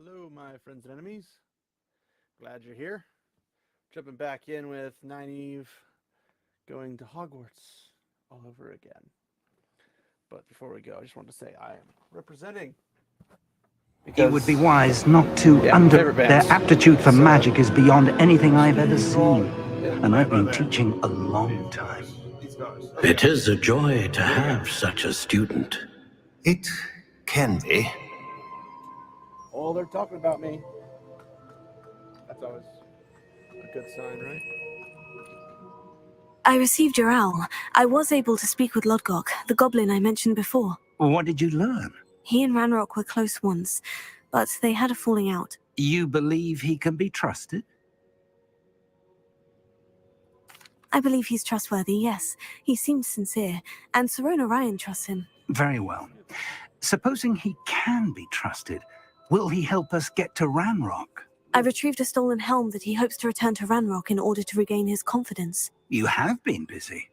Hello, my friends and enemies. Glad you're here. Jumping back in with Nynaeve going to Hogwarts all over again. But before we go, I just want to say I am representing. It would be wise not to Their aptitude for magic is beyond anything I've ever seen. And I've been teaching a long time. It is a joy to have such a student. It can be. Oh, they're talking about me. That's always a good sign, right? I received your owl. I was able to speak with Lodgok, the goblin I mentioned before. What did you learn? He and Ranrock were close once, but they had a falling out. You believe he can be trusted? I believe he's trustworthy, yes. He seems sincere, and Sirona Ryan trusts him. Very well. Supposing he can be trusted, will he help us get to Ranrock? I retrieved a stolen helm that he hopes to return to Ranrock in order to regain his confidence. You have been busy.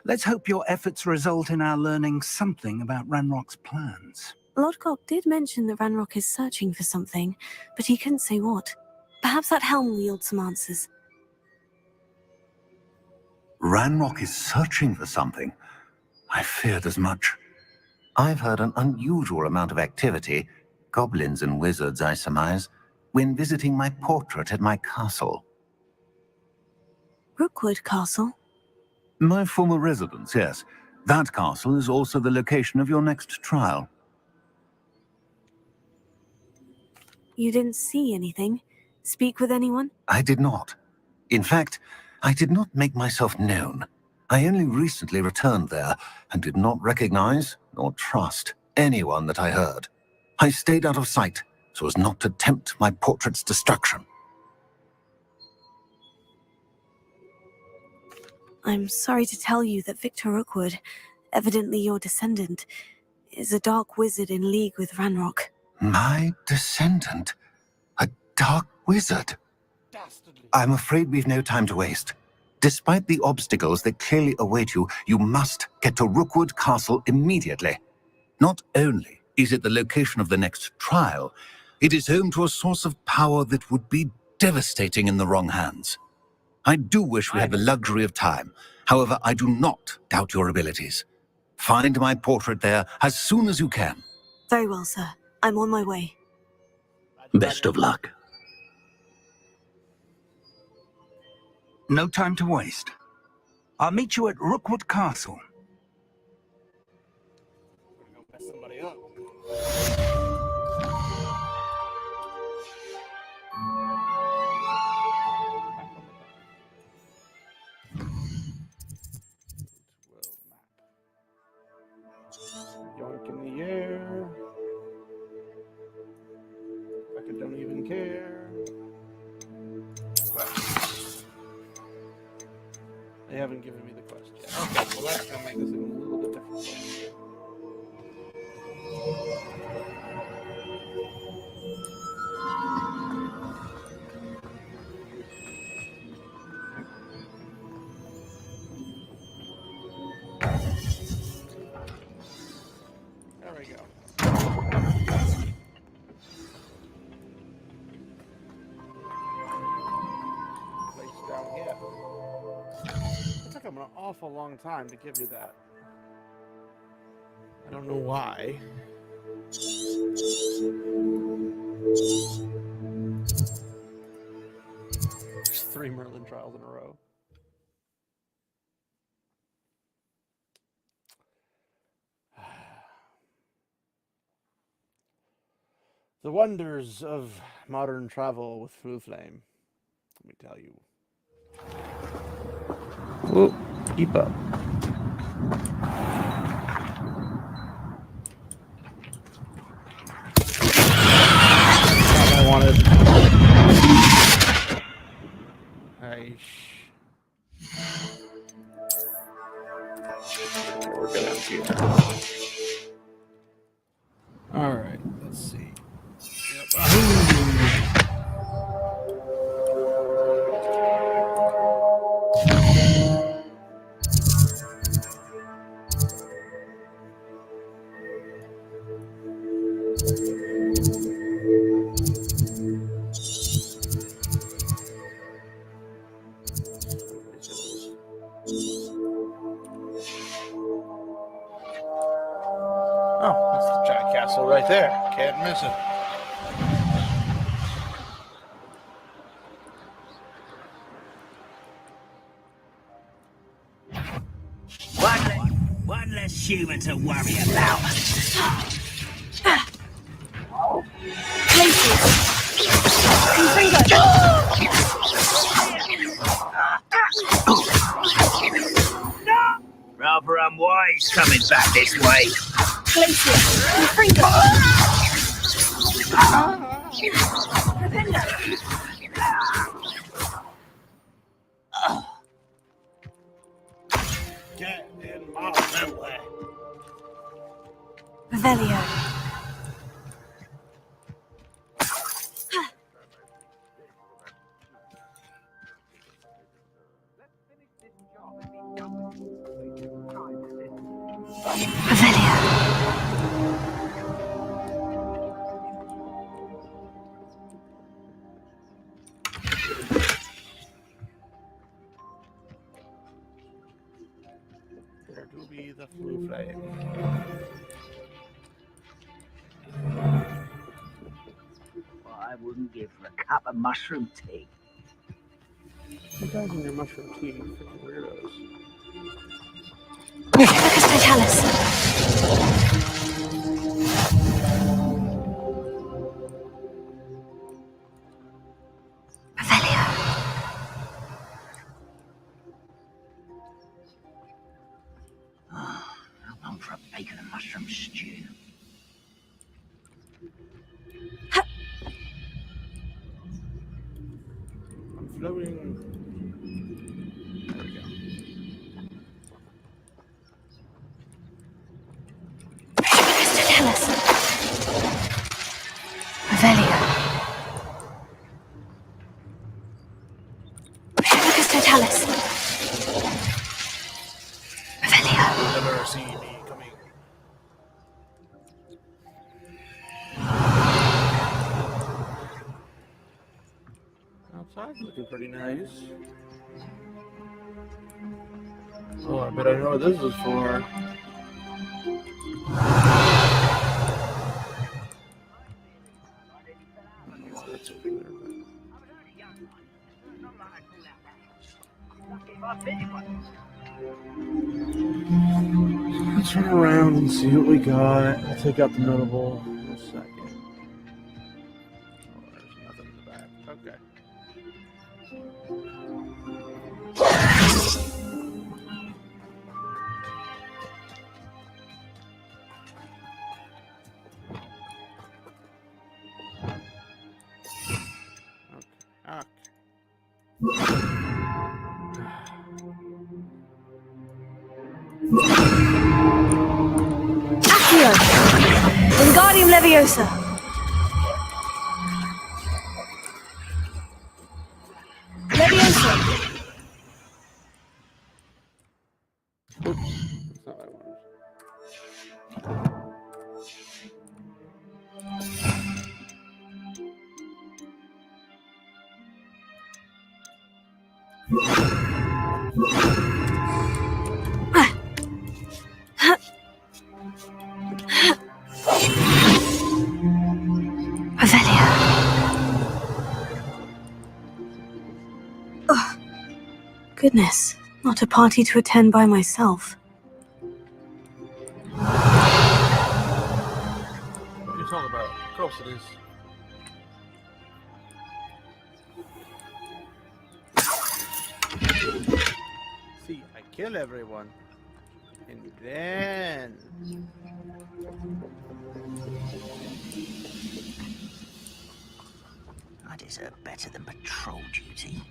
Let's hope your efforts result in our learning something about Ranrock's plans. Lodgok did mention that Ranrock is searching for something, but he couldn't say what. Perhaps that helm will yield some answers. Ranrock is searching for something. I feared as much. I've heard an unusual amount of activity, goblins and wizards, I surmise, when visiting my portrait at my castle. Rookwood Castle? My former residence, yes. That castle is also the location of your next trial. You didn't see anything? Speak with anyone? I did not. In fact, I did not make myself known. I only recently returned there and did not recognize nor trust anyone that I heard. I stayed out of sight so as not to tempt my portrait's destruction. I'm sorry to tell you that Victor Rookwood, evidently your descendant, is a dark wizard in league with Ranrock. My descendant? A dark wizard? I'm afraid we've no time to waste. Despite the obstacles that clearly await you, you must get to Rookwood Castle immediately. Not only is it the location of the next trial, it is home to a source of power that would be devastating in the wrong hands. I do wish we had the luxury of time. However, I do not doubt your abilities. Find my portrait there as soon as you can. Very well, sir. I'm on my way. Best of luck. No time to waste. I'll meet you at Rookwood Castle. Go mess somebody up. Yoink in the air. Like I don't even care. They haven't given me the quest yet. Okay, well that's gonna make this a little bit different. There we go. Place down here. It took them an awful long time to give you that. I don't know why. There's 3 Merlin trials in a row. The wonders of modern travel with Flu Flame. Let me tell you. Whoop, keep up. I wanted. We're gonna have to. All right, let's see. Oh, that's the giant castle right there. Can't miss it. One less human to worry about. Rather unwise coming back this way. Get in my way. Revelio. There do be the flu flame. What I wouldn't give for a cup of mushroom tea. You guys in your mushroom tea, you freaking weirdos. Totalis. Revelio. I'm on for a bacon and mushroom stew. I'm floating. There we go. Totalis. Revelio. Totalis. Revelio. You'll never see me coming. Outside's looking pretty nice. Oh, I bet I know what this is for. That's over there, let's turn around and see what we got. I'll take out the notable in a second. Oh, there's nothing in the back. Okay. Accio. Wingardium Leviosa. Leviosa. Oops, that's not what I wanted. Revelio. Oh, goodness, not a party to attend by myself. What are you talking about? Of course it is. See, I kill everyone. And then... I deserve better than patrol duty.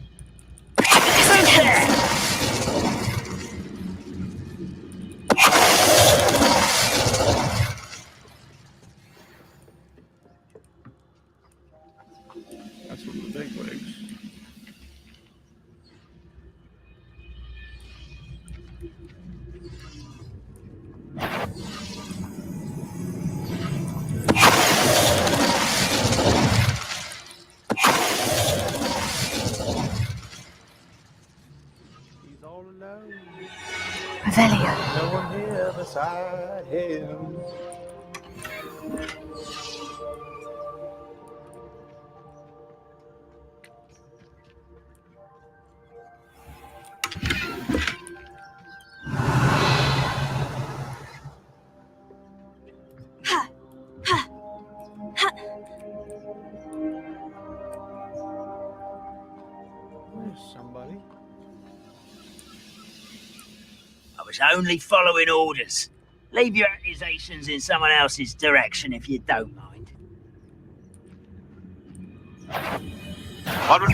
That's one of the big wigs. He's all alone. Revelio. No one here beside him. was only following orders. Leave your accusations in someone else's direction if you don't mind. Hello?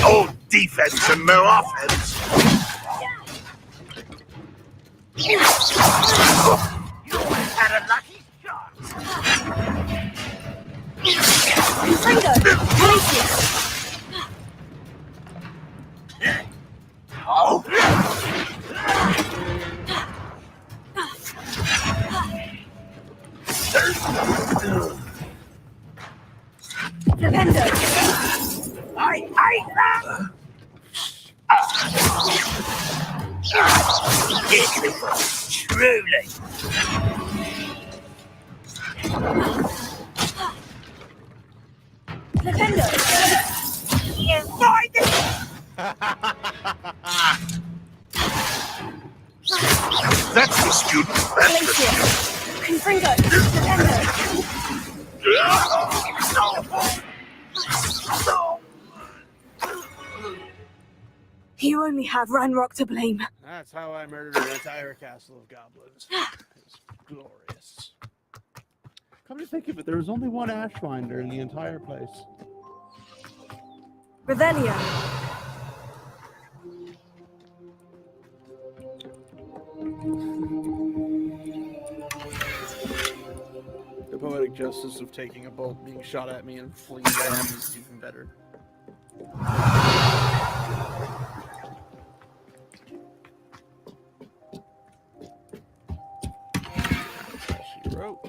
All defense and no offense. You had a lucky shot. Fredo, places. Oh. Defender. I hate that. Truly. Defender. You find it. That's the student. Glacier. Confringo. Defender. You only have Ranrock to blame. That's how I murdered an entire castle of goblins. It's glorious. Come to think of it, there was only one Ashwinder in the entire place. Revelio. The poetic justice of taking a bolt being shot at me and fleeing down is even better. She wrote.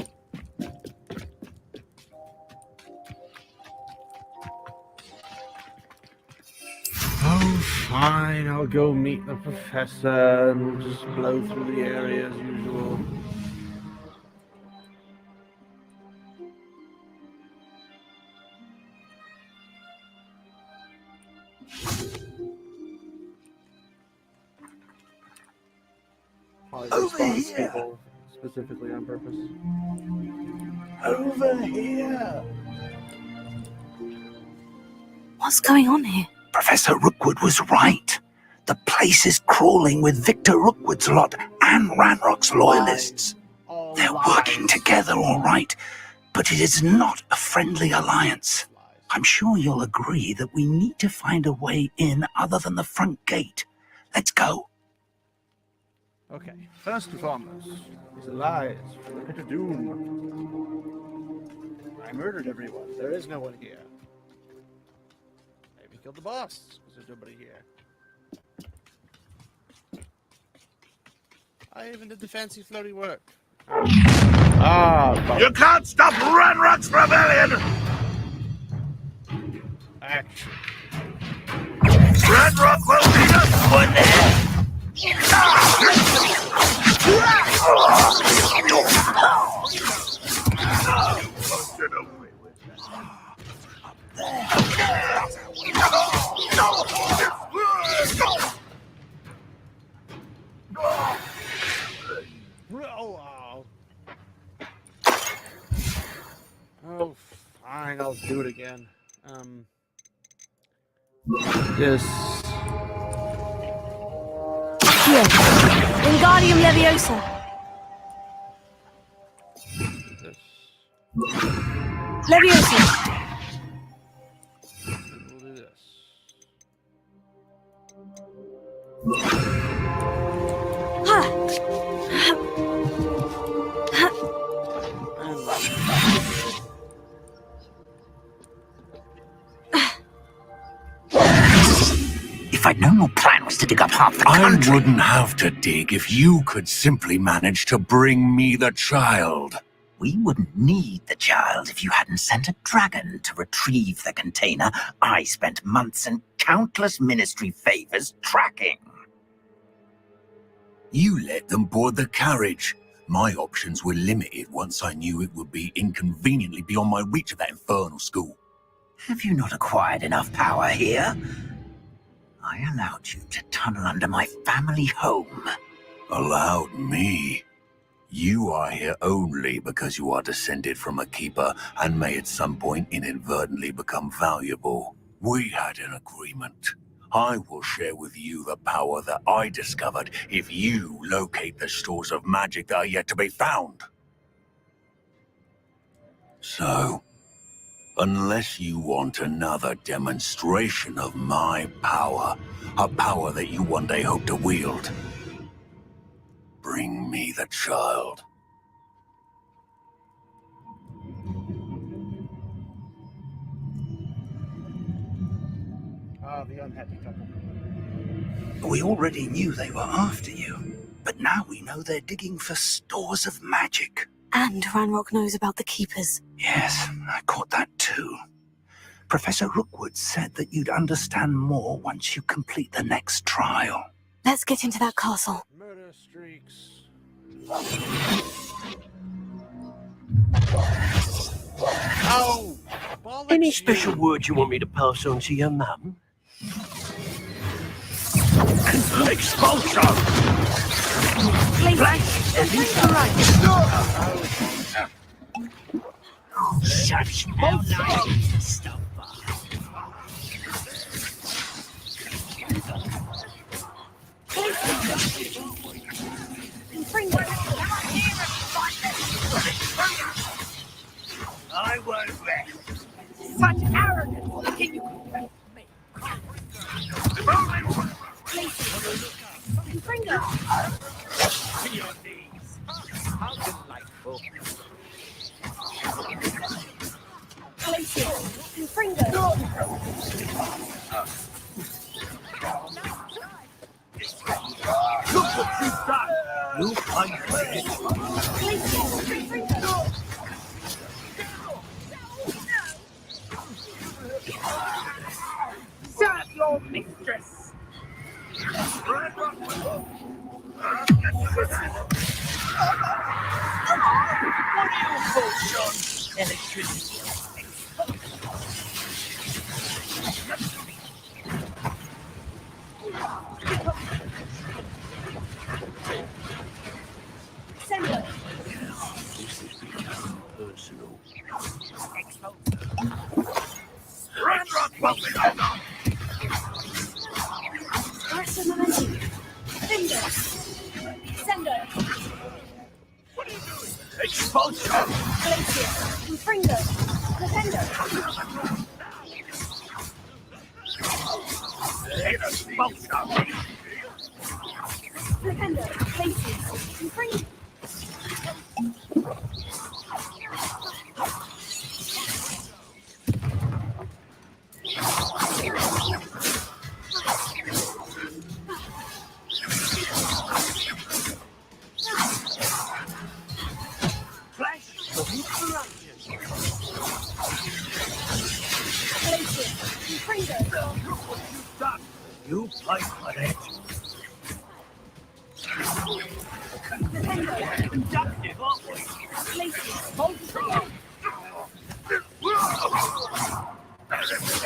Oh, fine. I'll go meet the professor and we'll just blow through the area as usual. Over here. People specifically on purpose. Over here. What's going on here? Professor Rookwood was right. The place is crawling with Victor Rookwood's lot and Ranrock's loyalists. They're working together, all right, but it is not a friendly alliance. I'm sure you'll agree that we need to find a way in other than the front gate. Let's go. Okay, first and foremost, these lies from the pit of doom. I murdered everyone. There is no one here. Maybe killed the boss, because there's nobody here. I even did the fancy floaty work. You can't stop Ranrock's rebellion! Action. Ranrock will beat us one day! Oh, fine, I'll do it again. This. Here. Wingardium Leviosa. This. Leviosa. And we'll do this. If I'd known your plan was to dig up half the country... I wouldn't have to dig if you could simply manage to bring me the child. We wouldn't need the child if you hadn't sent a dragon to retrieve the container I spent months and countless ministry favors tracking. You let them board the carriage. My options were limited once I knew it would be inconveniently beyond my reach of that infernal school. Have you not acquired enough power here? I allowed you to tunnel under my family home. Allowed me? You are here only because you are descended from a keeper and may at some point inadvertently become valuable. We had an agreement. I will share with you the power that I discovered if you locate the stores of magic that are yet to be found. So, unless you want another demonstration of my power, a power that you one day hope to wield, bring me the child. Ah, the unhappy couple. We already knew they were after you, but now we know they're digging for stores of magic. And Ranrock knows about the Keepers. Yes, I caught that too. Professor Rookwood said that you'd understand more once you complete the next trial. Let's get into that castle. Murder streaks. Ow! Any special words you want me to pass on to your mum? Expulsion! Flash and inspiration. Such no nice to stop by. I won't rest. Such arrogance! Can you confess me? Confringo! To your knees. How delightful. Glacier! Confringo! Look what you've done. You fight for it. Glacier! Confringo! Serve your mistress! What do you call John? Electricity. Sendo! Personal. Ranrock won't be enough. Arrest of momentum! Finger! Sendo! Expulsion! Glacier! Confringo! Defender! Expulsion! Defender! Glacier! Confringo! Flash of inspiration. Glacier! Confringo! You fight for it. Defender! Conductive, aren't we? Glacier! Hold strong!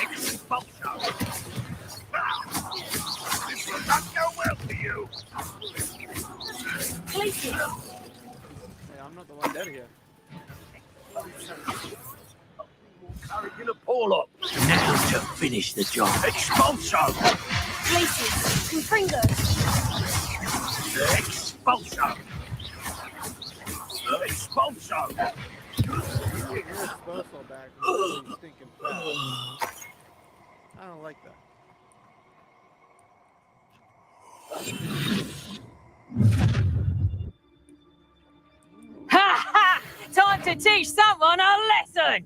Expulsion! This will not go well for you. Glacier! Hey, I'm not the one dead here. Curricular pull up. Now to finish the job. Expulsion! Glacier! Confringo! Expulsion! Expulsion! Your disposal back was really stinking fast. I don't like that. Ha ha! Time to teach someone a lesson!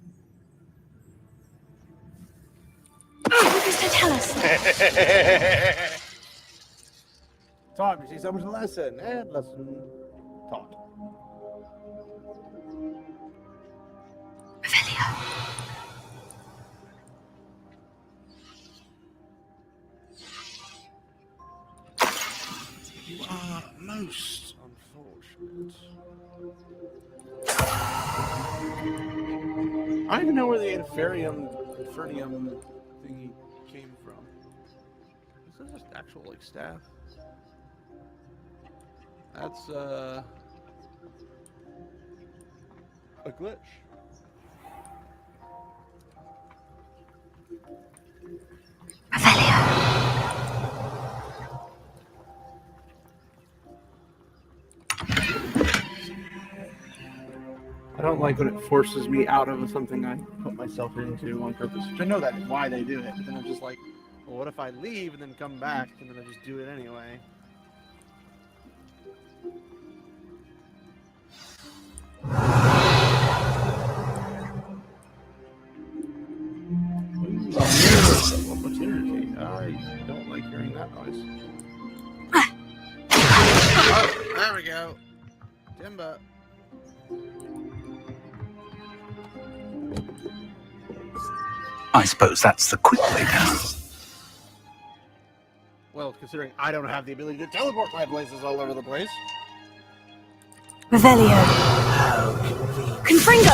What does that tell us? Time to see someone's lesson, and lesson taught. Revelio. You are most unfortunate. I don't even know where the Infernium thingy came from. Is this just actual like staff. That's a glitch. I don't like when it forces me out of something I put myself into on purpose. Which I know that is why they do it, but then I'm just like, well, what if I leave and then come back and then I just do it anyway? Opportunity. I don't like hearing that noise. Oh, there we go. Timba. I suppose that's the quick way down. Well, considering I don't have the ability to teleport my places all over the place. Revelio. Confringo!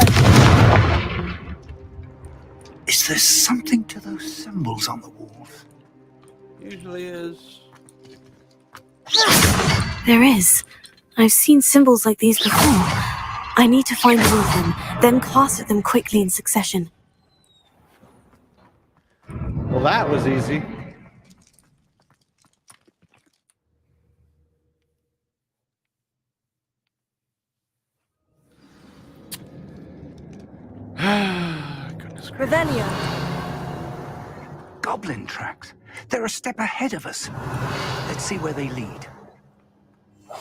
Is there something to those symbols on the walls? Usually is. There is. I've seen symbols like these before. I need to find all of them, then cast at them quickly in succession. Well, that was easy. Goodness gracious. Revelio. Goblin tracks. They're a step ahead of us. Let's see where they lead. A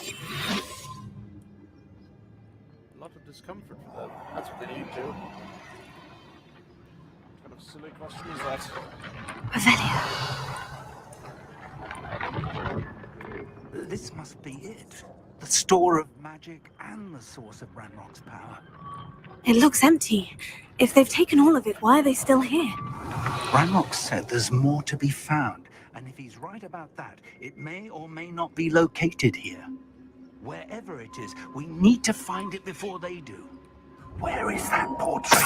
lot of discomfort for them. That's what they need to. What kind of silly question is that? Revelio. This must be it. The store of magic and the source of Ranrock's power. It looks empty. If they've taken all of it, why are they still here? Ranrock said there's more to be found, and if he's right about that, it may or may not be located here. Wherever it is, we need to find it before they do. Where is that portrait?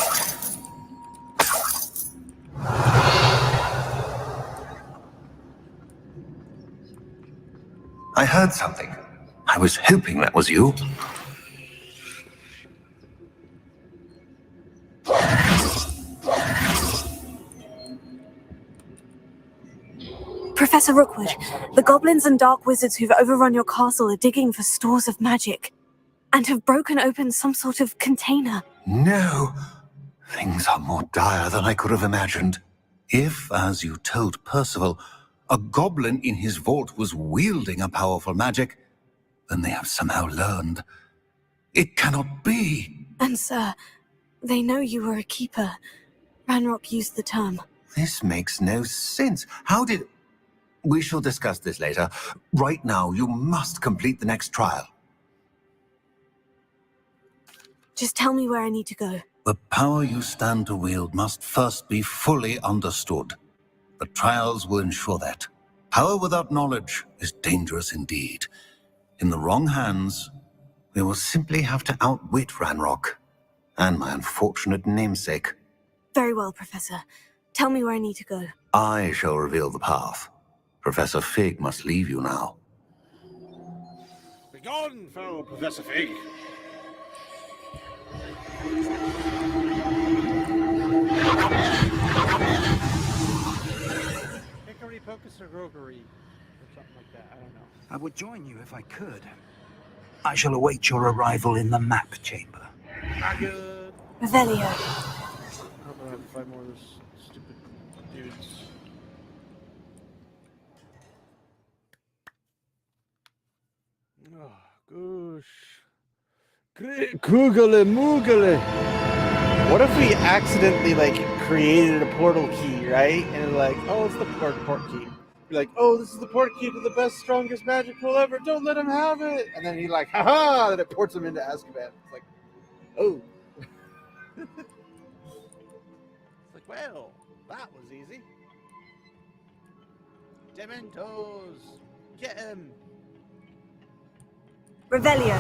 I heard something. I was hoping that was you. Professor Rookwood, the goblins and dark wizards who've overrun your castle are digging for stores of magic and have broken open some sort of container. No. Things are more dire than I could have imagined. If, as you told Percival, a goblin in his vault was wielding a powerful magic, then they have somehow learned. It cannot be. And sir, they know you were a keeper. Ranrock used the term. This makes no sense. How did... We shall discuss this later. Right now, you must complete the next trial. Just tell me where I need to go. The power you stand to wield must first be fully understood. The trials will ensure that. Power without knowledge is dangerous indeed. In the wrong hands, we will simply have to outwit Ranrock and my unfortunate namesake. Very well, Professor. Tell me where I need to go. I shall reveal the path. Professor Fig must leave you now. Begone, fellow Professor Fig. Hickory pocus or grogery, or something like that. I don't know. I would join you if I could. I shall await your arrival in the map chamber. Not good. Revelio. I hope I don't have to fight more of those stupid dudes. Oh, gosh. Googly moogly. What if we accidentally, like, created a portal key, right? And like, oh, it's the port key. Be like, oh, this is the port key to the best, strongest magic tool ever. Don't let him have it. And then he like, haha, then it ports him into Azkaban. It's like, oh. It's like, well, that was easy. Dementos, get him. Revelio.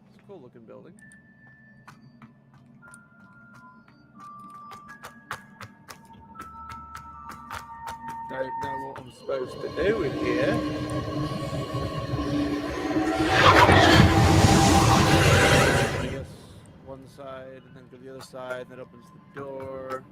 It's a cool looking building. don't know what I'm supposed to do in here. I guess one side and then go the other side, and that opens the door.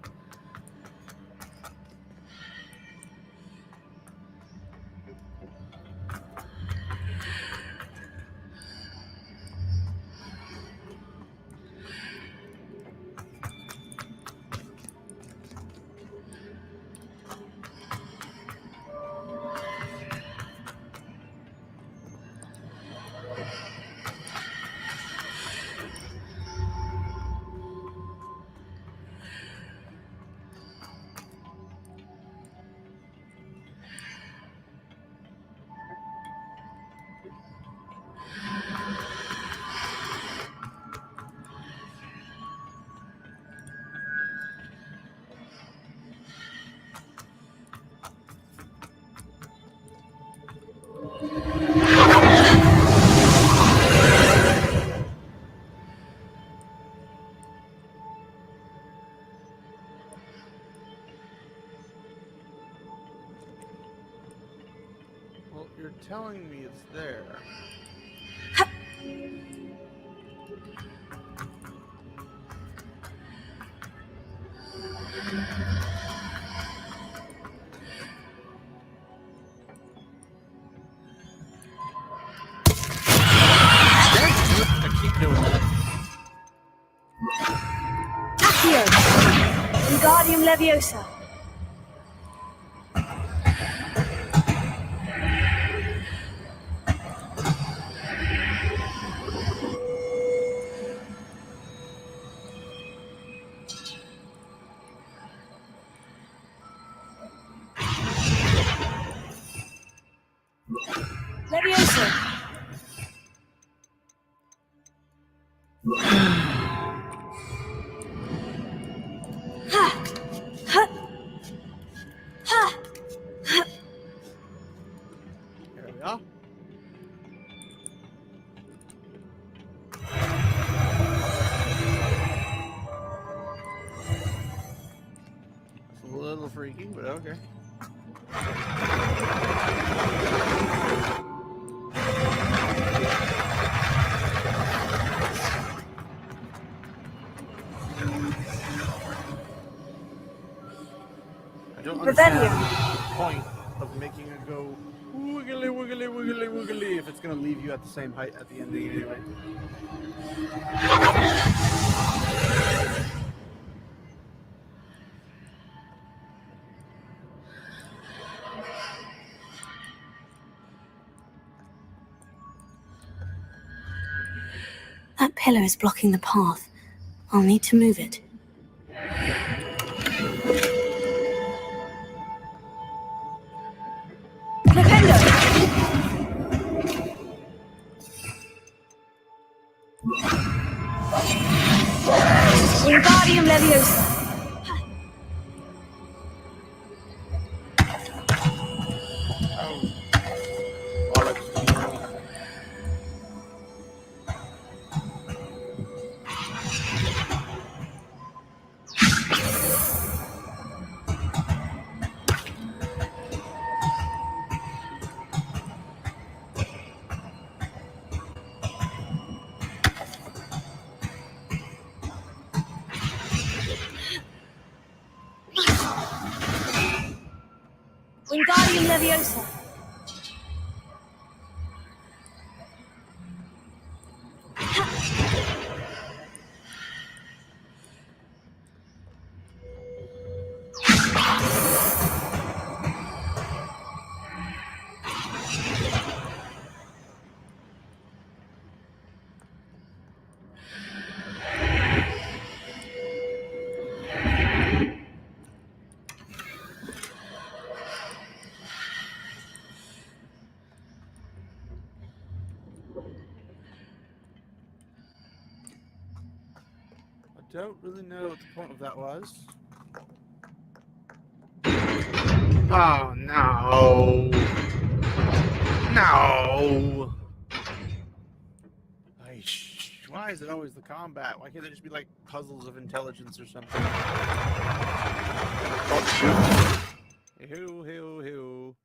Well, you're telling me it's there. I keep doing that. Accio! Wingardium Leviosa! Leviosa! Here we are. It's a little freaky, but okay. I don't understand the point of making it go wiggly, wiggly, wiggly, wiggly if it's going to leave you at the same height at the ending anyway. That pillar is blocking the path. I'll need to move it. Defender! Wingardium Leviosa! Wingardium Leviosa! I don't really know what the point of that was. Oh, no. No. Why is it always the combat? Why can't they just be like puzzles of intelligence or something? Ew, ew, ew.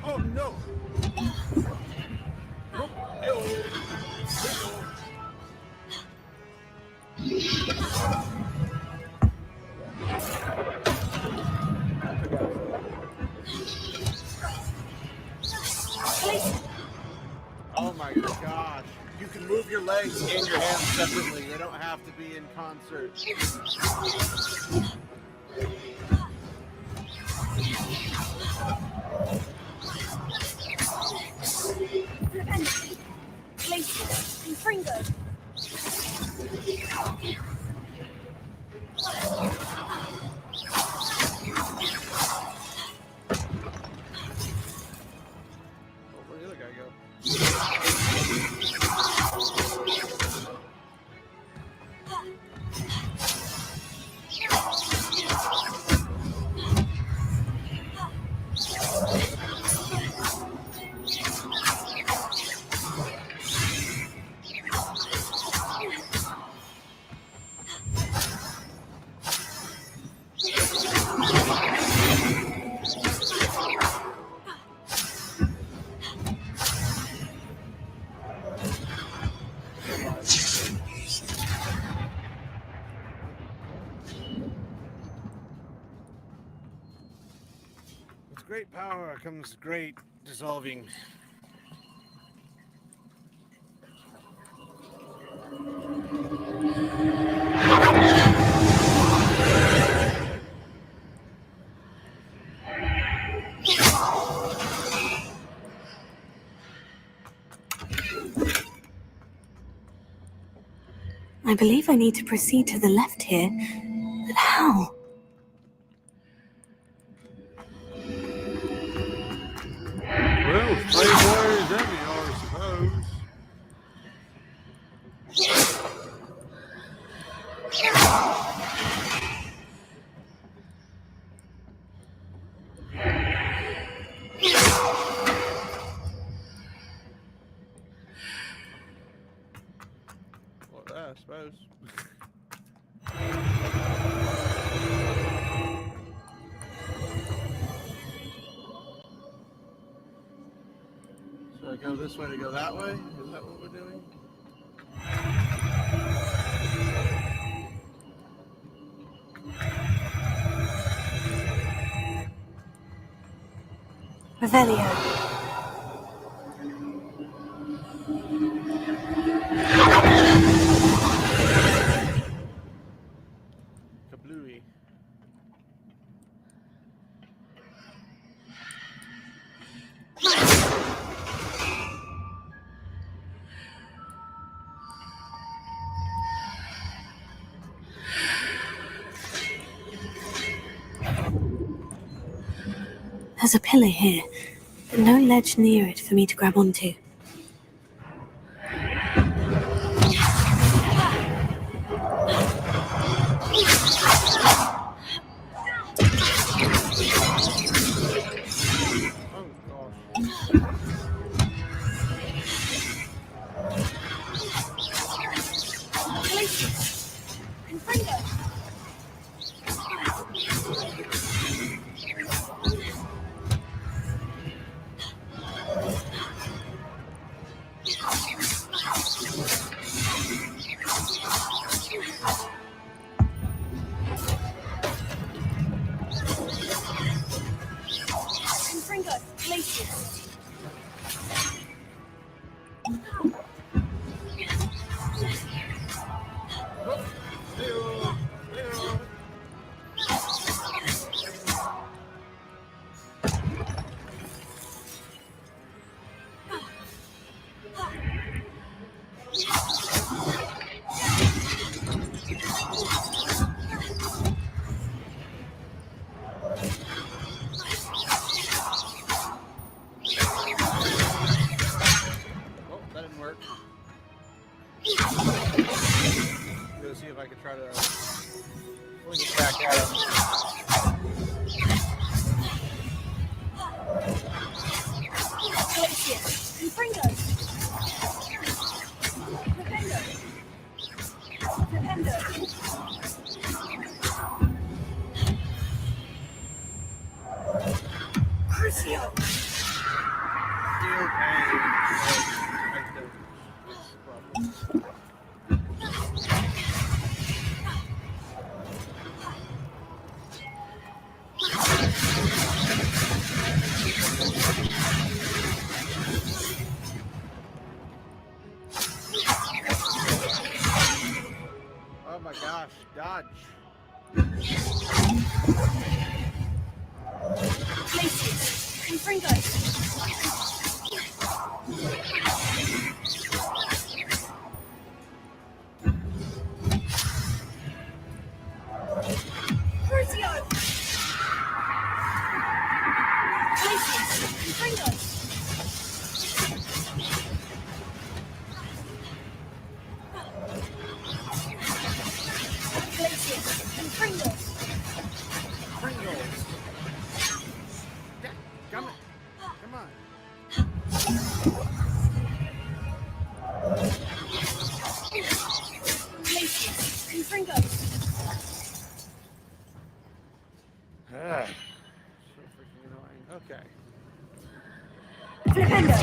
Oh no! Nope. Ew. Ew. Oh my gosh. You can move your legs and your hands separately. They don't have to be in concert. Oh, where'd the other guy go? With great power comes great dissolving. I believe I need to proceed to the left here, but how? Well, Playboy is everywhere, I suppose. Well, I suppose. So I go this way to go that way? Is that what we're doing? Revelio. Kablooey. There's a pillar here, but no ledge near it for me to grab onto. Glacio. Feel pain. Right there. That's the problem. Oh my gosh, dodge. Glacius. Confringo. Crucio. Glacius. Confringo. Glacius. Confringo. Pringles. Come on. Come on. Glacius. Confringo. Ah, so freaking annoying. Okay. Flipendo.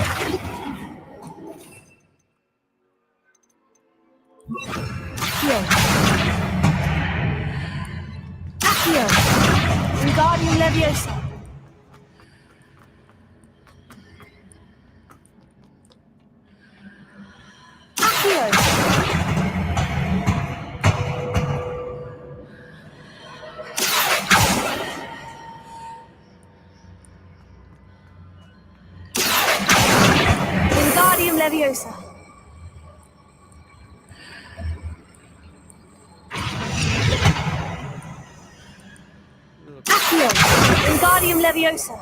Accio. Accio. Wingardium Leviosa. Accio. Wingardium Leviosa. Accio. Wingardium Leviosa.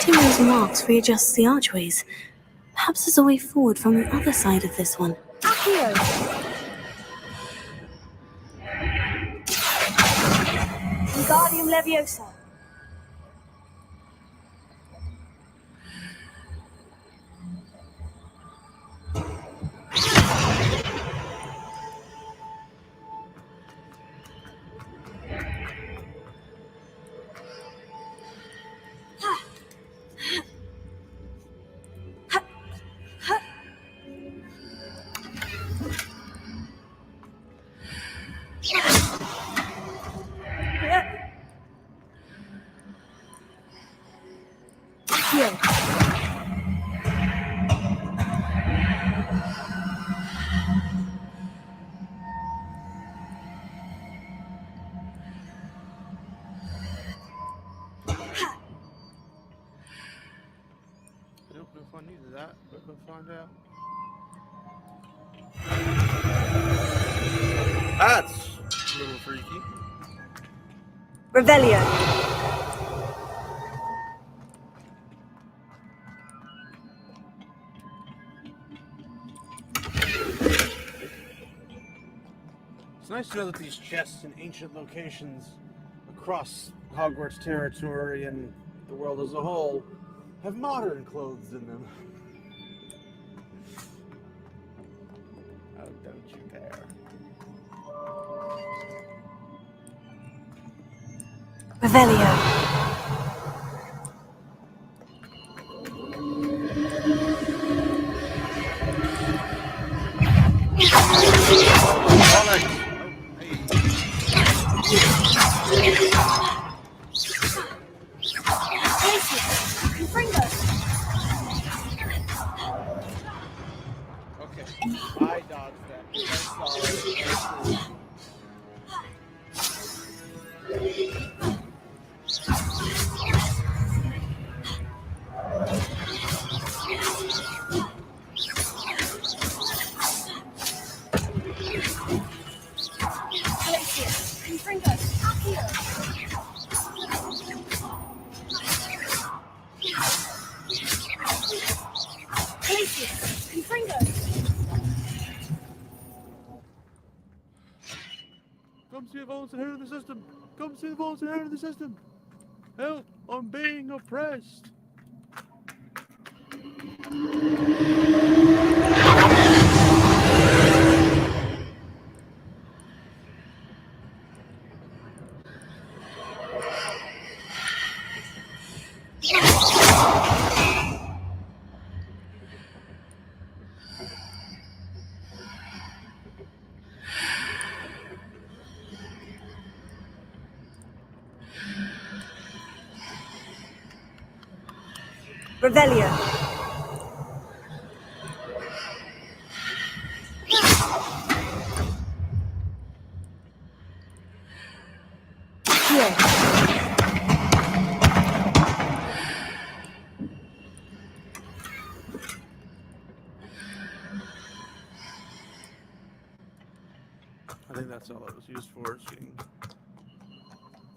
Timo's marks readjusts the archways. Perhaps there's a way forward from the other side of this one. Accio! Wingardium Leviosa. I don't know if I needed that, but we'll find out. That's a little freaky. Revelio. It's nice to know that these chests in ancient locations across Hogwarts territory and the world as a whole have modern clothes in them. Oh, don't you dare. Revelio. Okay, I dodged that. I saw it. Come see the votes inherit the system. Come see the votes inherit the system. Help! I'm being oppressed. Revelio. Here. I think that's all it was used for, shooting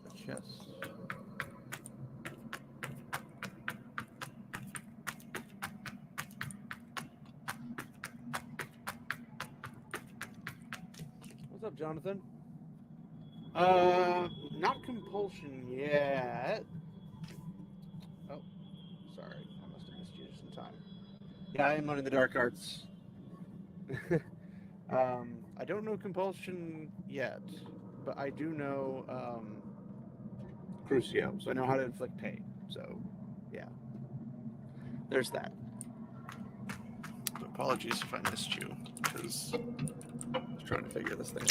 the chest. What's up, Jonathan? Not compulsion yet. Oh, sorry. I must have missed you some time. Yeah, I am learning the dark arts. I don't know compulsion yet, but I do know Crucio, so I know how to inflict pain. So, yeah. There's that. Apologies if I missed you, because I was trying to figure this thing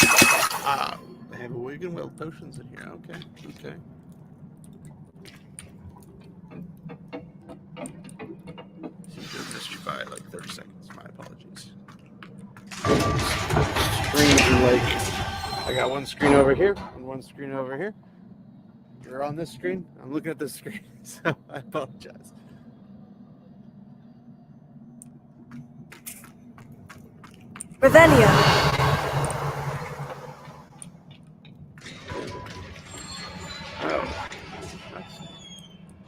out. They have a wig and weld potions in here. Okay, okay. Seems to have missed you by like 30 seconds. My apologies. Screens are like, I got one screen over here and one screen over here. You're on this screen. I'm looking at this screen, so I apologize. Revelio. Oh, that's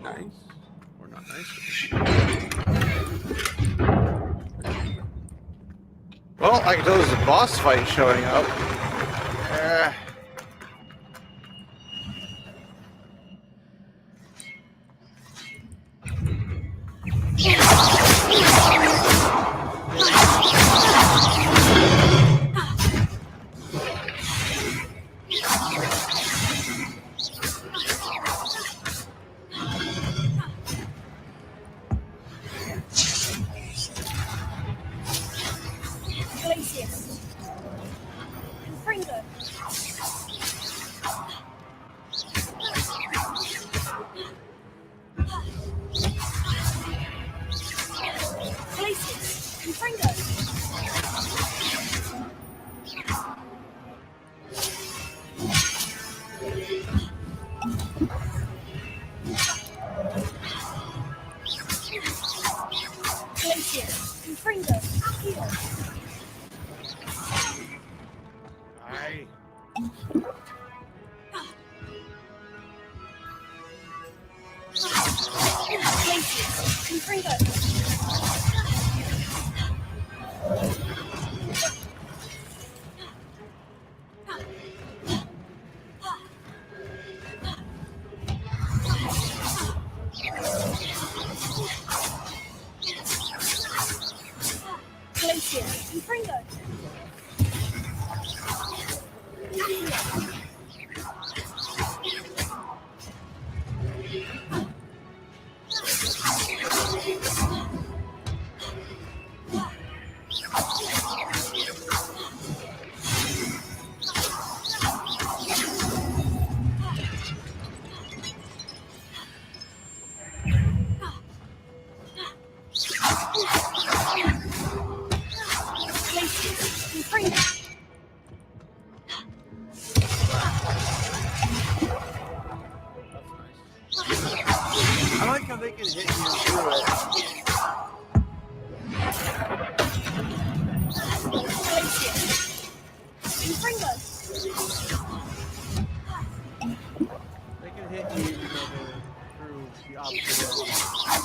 nice. Or not nice. Well, I can tell there's a boss fight showing up. I like how they can hit you through it. They can hit you even though they're through the opposite end.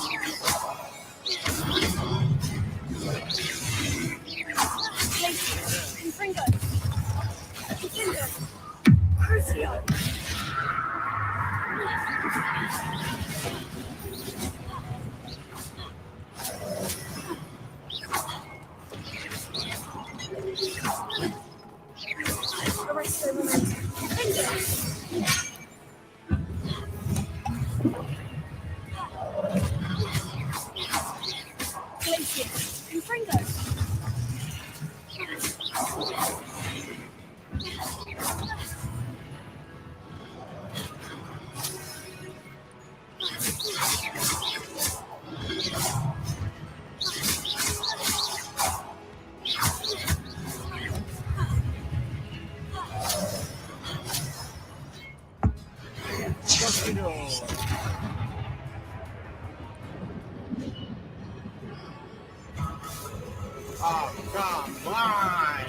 Oh, come on!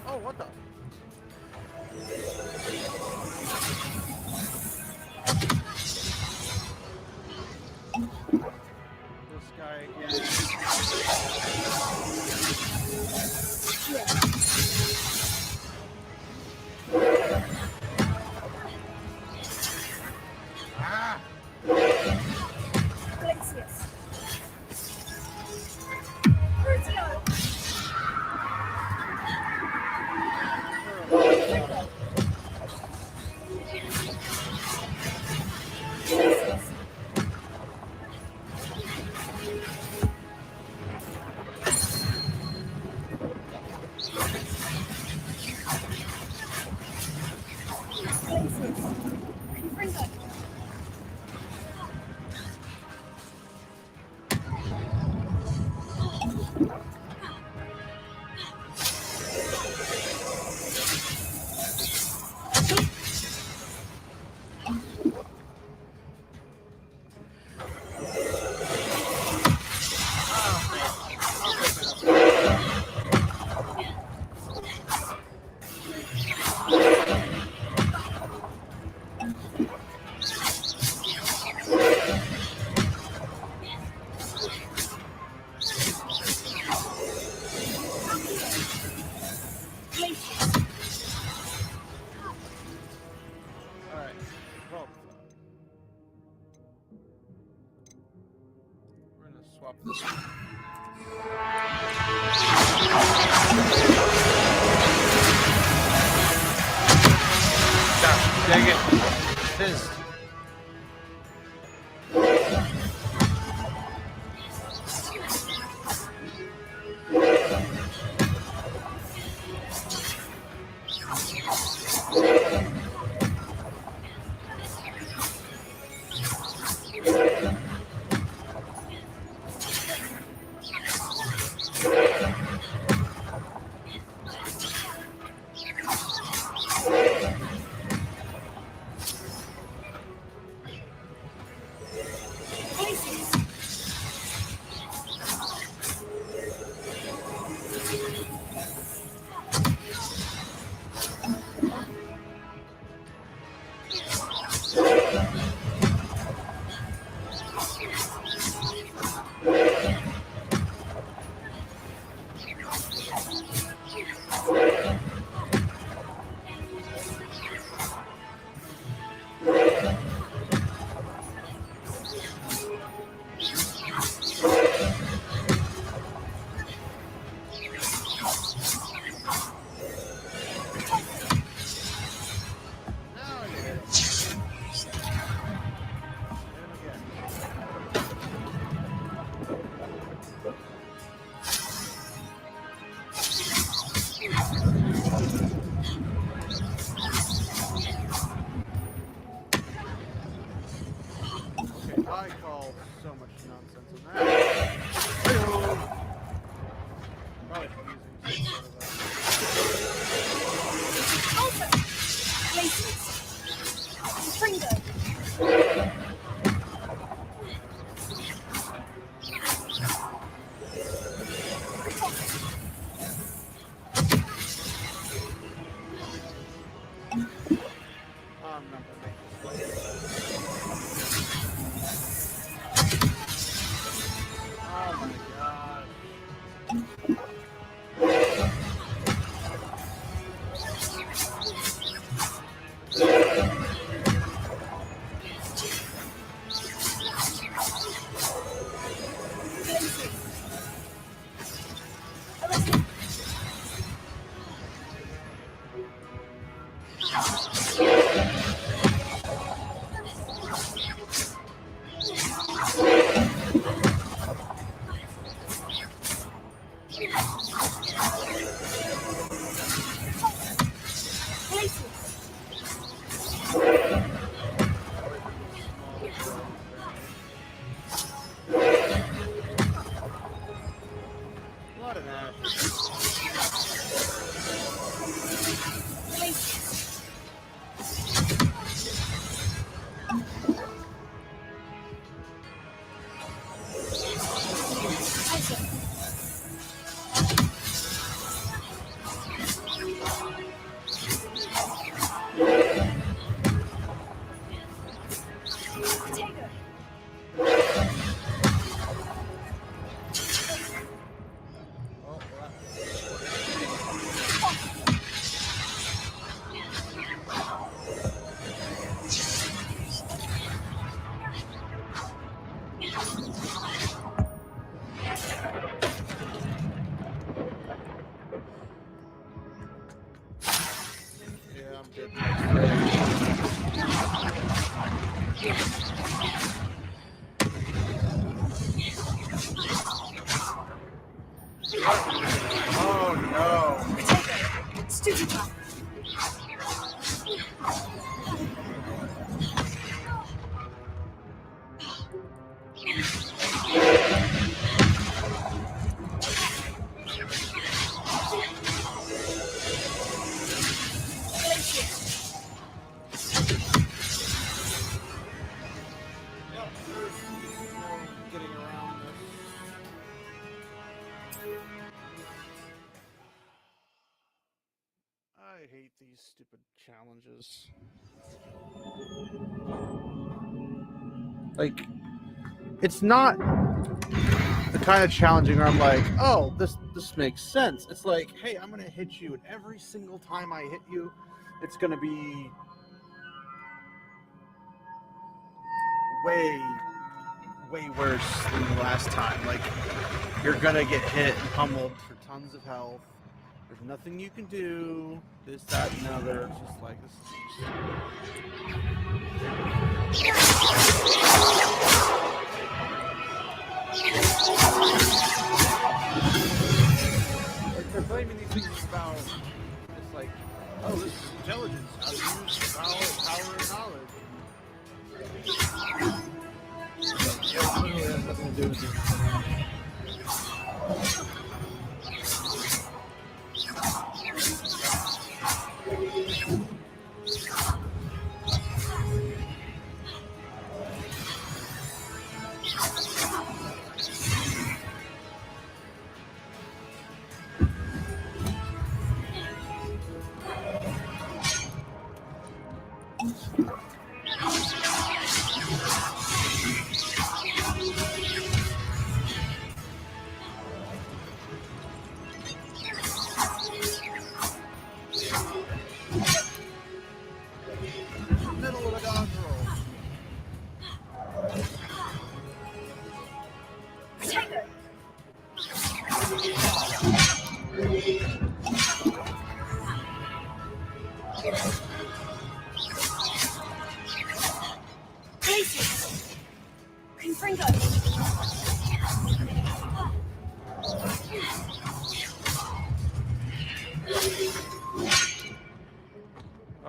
Oh, what the? This guy again. Ah! Alright, well, we're gonna swap this. Dang it. Fizzed. I call so much nonsense in that. Probably should use Yeah, I'm good. Thanks, oh no! Stupid one. Getting around this. I hate these stupid challenges. Like, it's not the kind of challenging where I'm like, oh, this makes sense. It's like, hey, I'm gonna hit you, and every single time I hit you, it's gonna be way worse than the last time. Like, you're gonna get hit and pummeled for tons of health. There's nothing you can do. This, that, and another. It's just like, this is like, they're blaming these things about, it's like, oh, this is intelligence. How to use power and knowledge. Yeah, it literally has nothing to do with it. Middle of a dodge roll.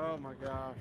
Oh my gosh.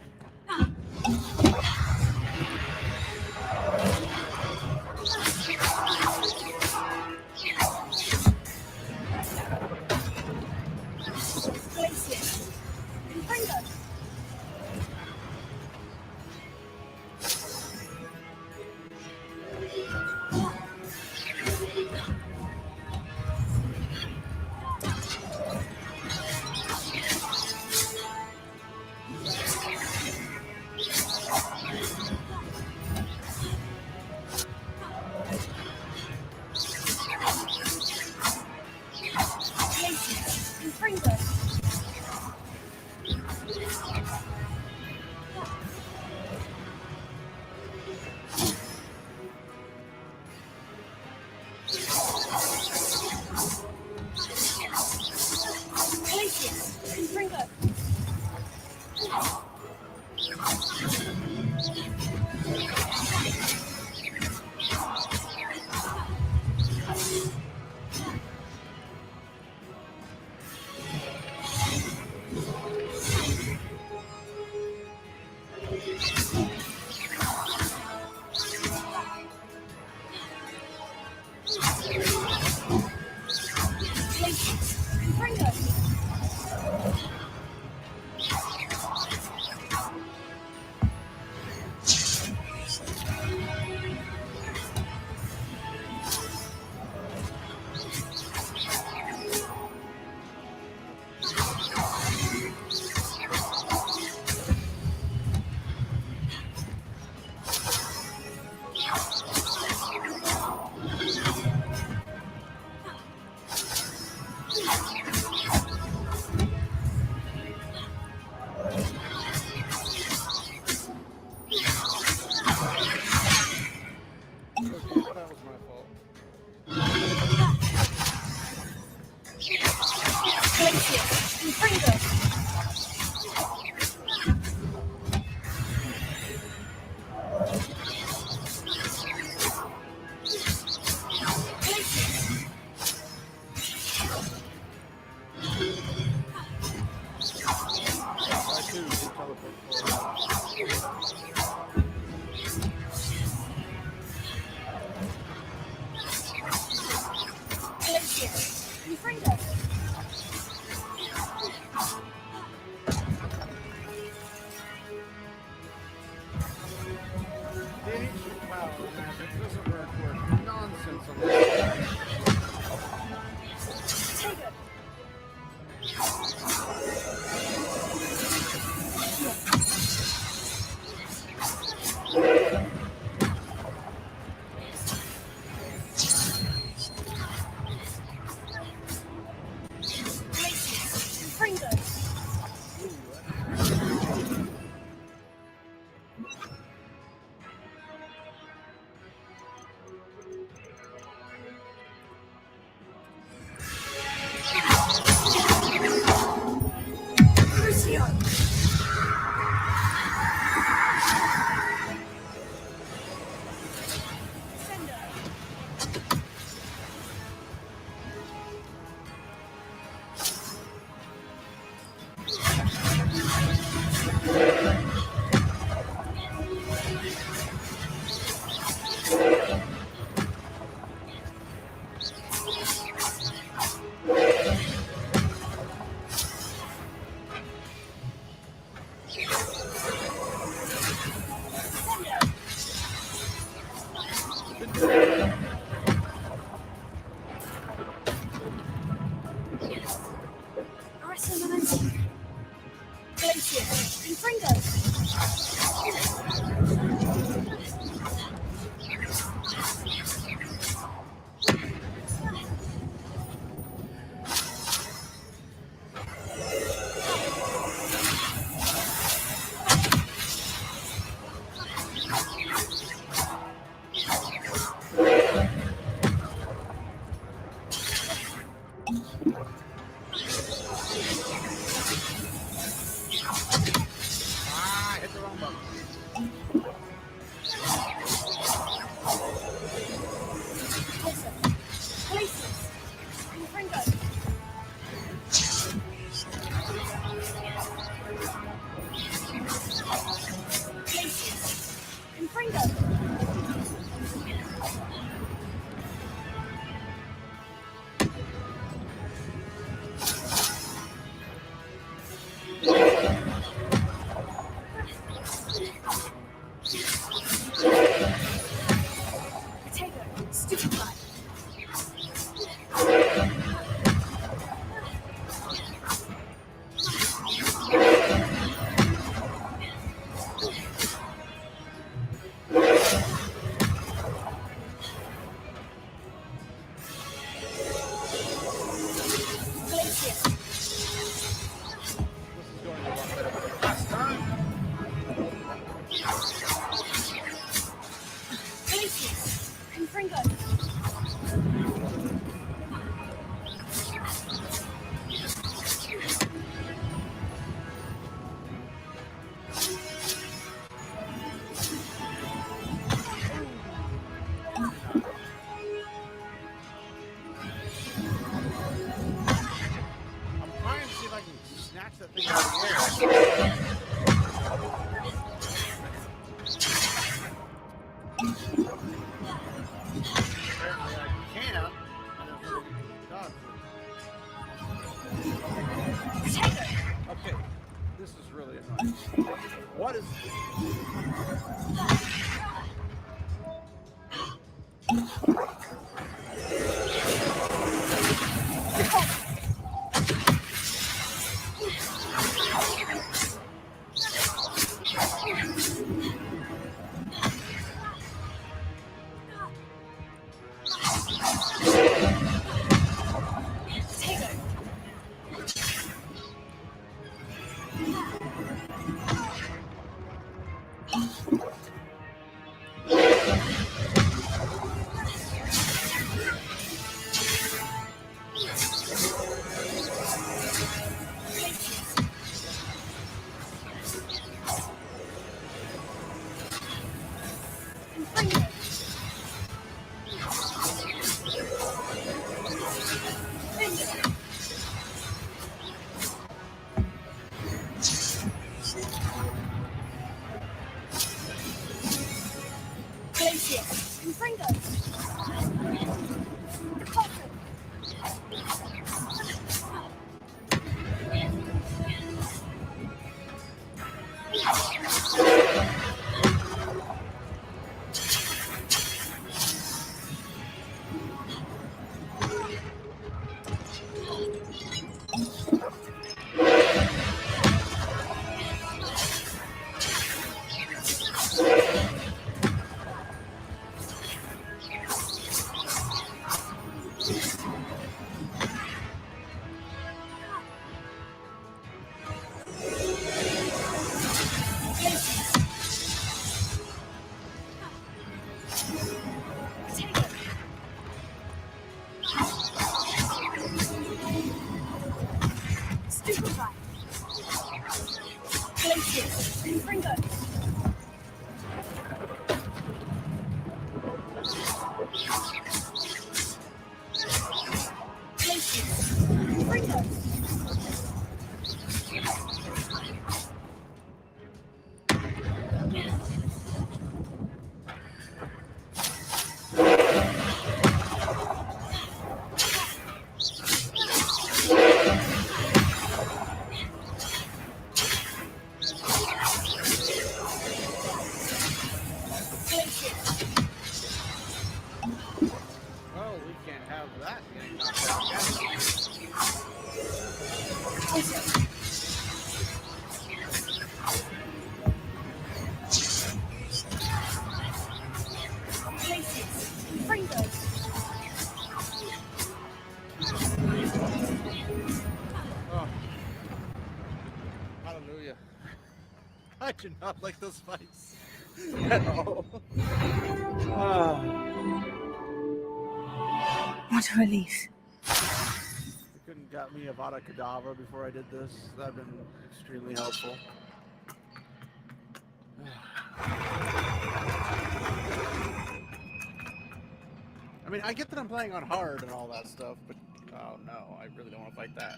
Ah, hit the wrong button. Snatch that thing out of the air. Apparently I can't. I don't know if you dodge it. Okay, this is really annoying. What is find us. Oh. Hallelujah. I do not like those fights at all. What a relief. If you couldn't got me Avada Kedavra before I did this, that'd been extremely helpful. I mean, I get that I'm playing on hard and all that stuff, but oh no, I really don't want to fight that.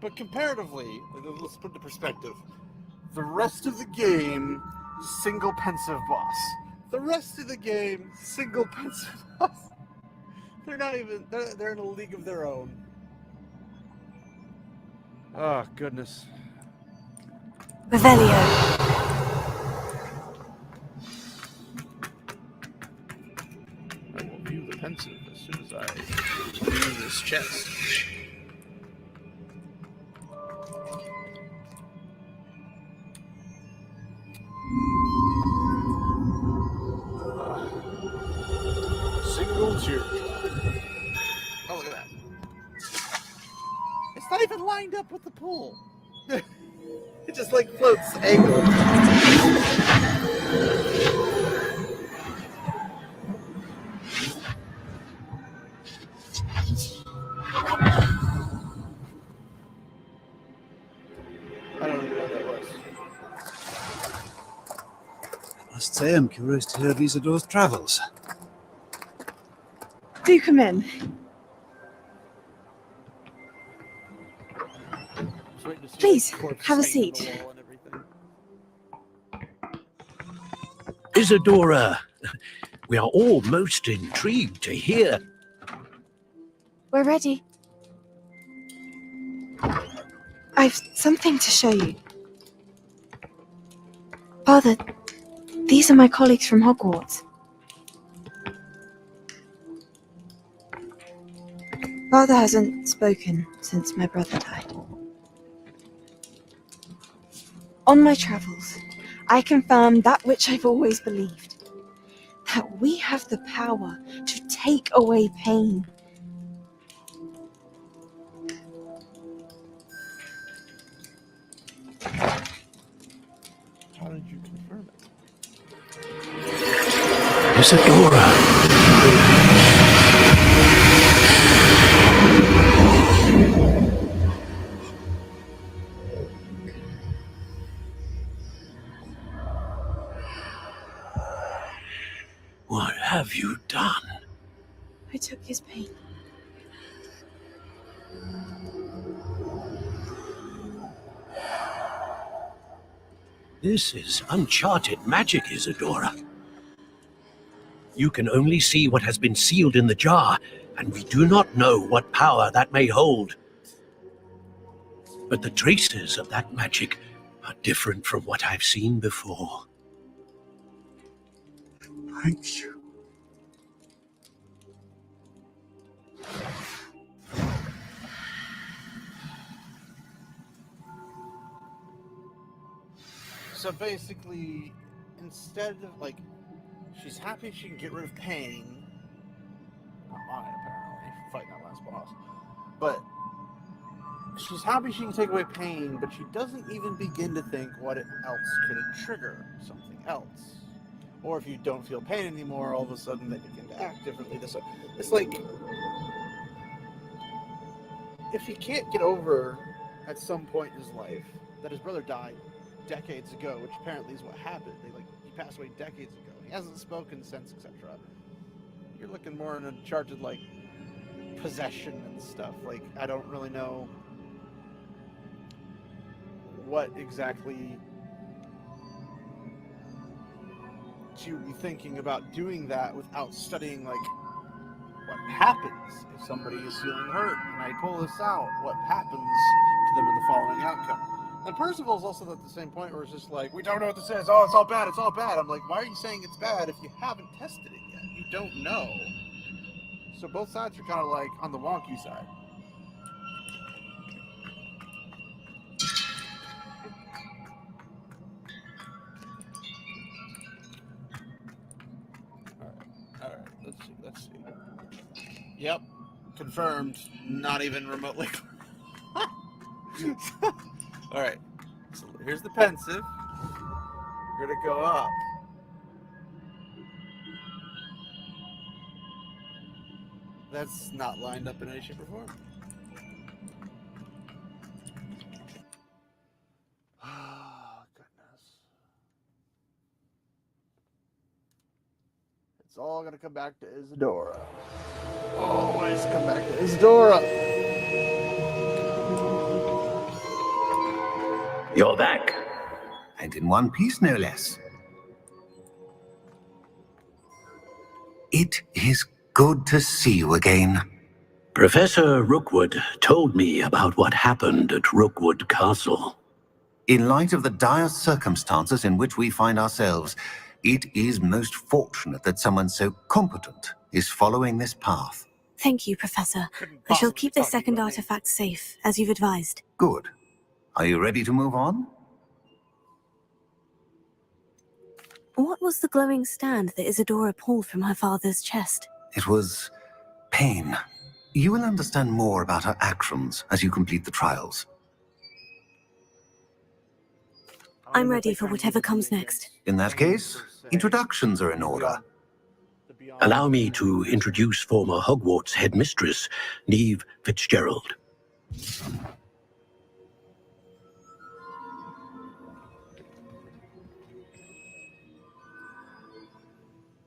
But comparatively, let's put it in perspective. The rest of the game, single pensive boss. The rest of the game, single pensive boss. They're not even, they're in a league of their own. Oh, goodness. Revelio. I will view the pensive as soon as I view this chest. Single teardrop. Oh, look at that. It's not even lined up with the pool. It just like floats angled. I don't know what that was. I must say, I'm curious to hear of Isadore's travels. Do come in. Please, have a seat. Isadora, we are all most intrigued to hear. We're ready. I've something to show you. Father, these are my colleagues from Hogwarts. Father hasn't spoken since my brother died. On my travels, I confirmed that which I've always believed. That we have the power to take away pain. How did you confirm it? Isadora. What have you done? I took his pain. This is uncharted magic, Isadora. You can only see what has been sealed in the jar, and we do not know what power that may hold. But the traces of that magic are different from what I've seen before. Thank you. So basically, instead of like, she's happy she can get rid of pain. Not mine, apparently. Fighting that last boss. But she's happy she can take away pain, but she doesn't even begin to think what else could it trigger something else. Or if you don't feel pain anymore, all of a sudden they begin to act differently. It's like, if he can't get over at some point in his life that his brother died decades ago, which apparently is what happened. He passed away decades ago. He hasn't spoken since, etc. You're looking more in a charge of like possession and stuff. Like, I don't really know what exactly she would be thinking about doing that without studying like what happens if somebody is feeling hurt and I pull this out. What happens to them in the following outcome? And Percival's also at the same point where it's just like, we don't know what this is. Oh, it's all bad. It's all bad. I'm like, why are you saying it's bad if you haven't tested it yet? You don't know. So both sides are kind of like on the wonky side. Alright, let's see. Yep. Confirmed. Not even remotely. Alright. So here's the pensive. We're gonna go up. That's not lined up in any shape or form. Oh, goodness. It's all going to come back to Isadora. Always come back to Isadora. You're back. And in one piece, no less. It is good to see you again. Professor Rookwood told me about what happened at Rookwood Castle. In light of the dire circumstances in which we find ourselves, it is most fortunate that someone so competent is following this path. Thank you, Professor. I shall keep this second artifact safe, as you've advised. Good. Are you ready to move on? What was the glowing stand that Isadora pulled from her father's chest? It was pain. You will understand more about her actions as you complete the trials. I'm ready for whatever comes next. In that case, introductions are in order. Allow me to introduce former Hogwarts headmistress, Nynaeve Fitzgerald.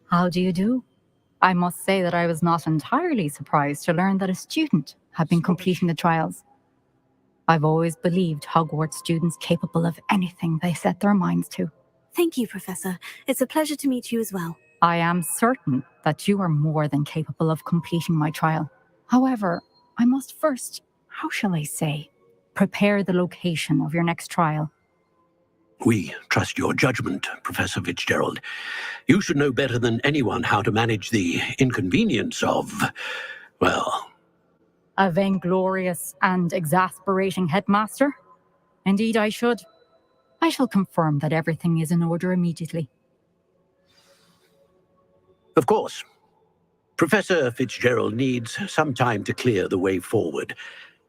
How do you do? I must say that I was not entirely surprised to learn that a student had been completing the trials. I've always believed Hogwarts students capable of anything they set their minds to. Thank you, Professor. It's a pleasure to meet you as well. I am certain that you are more than capable of completing my trial. However, I must first, how shall I say, prepare the location of your next trial. We trust your judgment, Professor Fitzgerald. You should know better than anyone how to manage the inconvenience of, well... A vainglorious and exasperating headmaster? Indeed I should. I shall confirm that everything is in order immediately. Of course. Professor Fitzgerald needs some time to clear the way forward.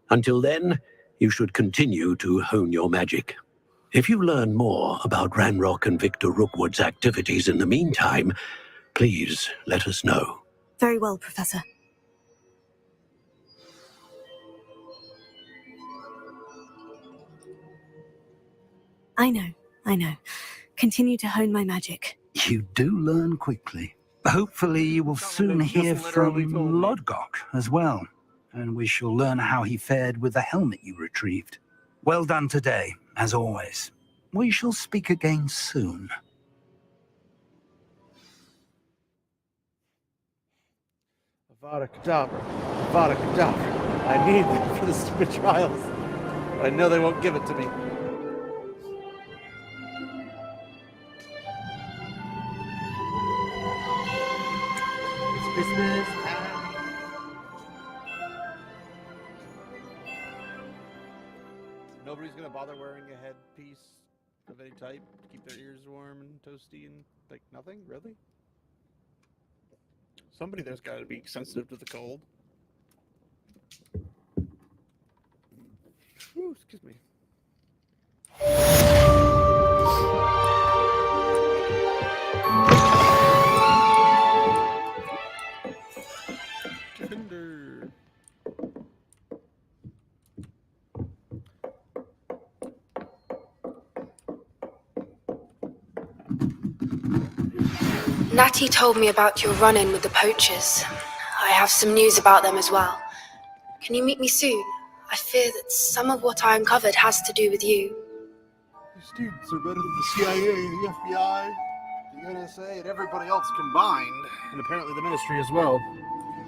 Until then, you should continue to hone your magic. If you learn more about Ranrock and Victor Rookwood's activities in the meantime, please let us know. Very well, Professor. I know. Continue to hone my magic. You do learn quickly. Hopefully you will soon hear from Lodgok as well, and we shall learn how he fared with the helmet you retrieved. Well done today, as always. We shall speak again soon. Avada Kedavra. Avada Kedavra. I need them for the stupid trials. But I know they won't give it to me. It's Christmas time. Nobody's gonna bother wearing a headpiece of any type to keep their ears warm and toasty and like nothing? Really? Somebody there's got to be sensitive to the cold. Ooh, excuse me. Defender. Natty told me about your run-in with the poachers. I have some news about them as well. Can you meet me soon? I fear that some of what I uncovered has to do with you. The students are better than the CIA, the FBI, the NSA, and everybody else combined. And apparently the ministry as well.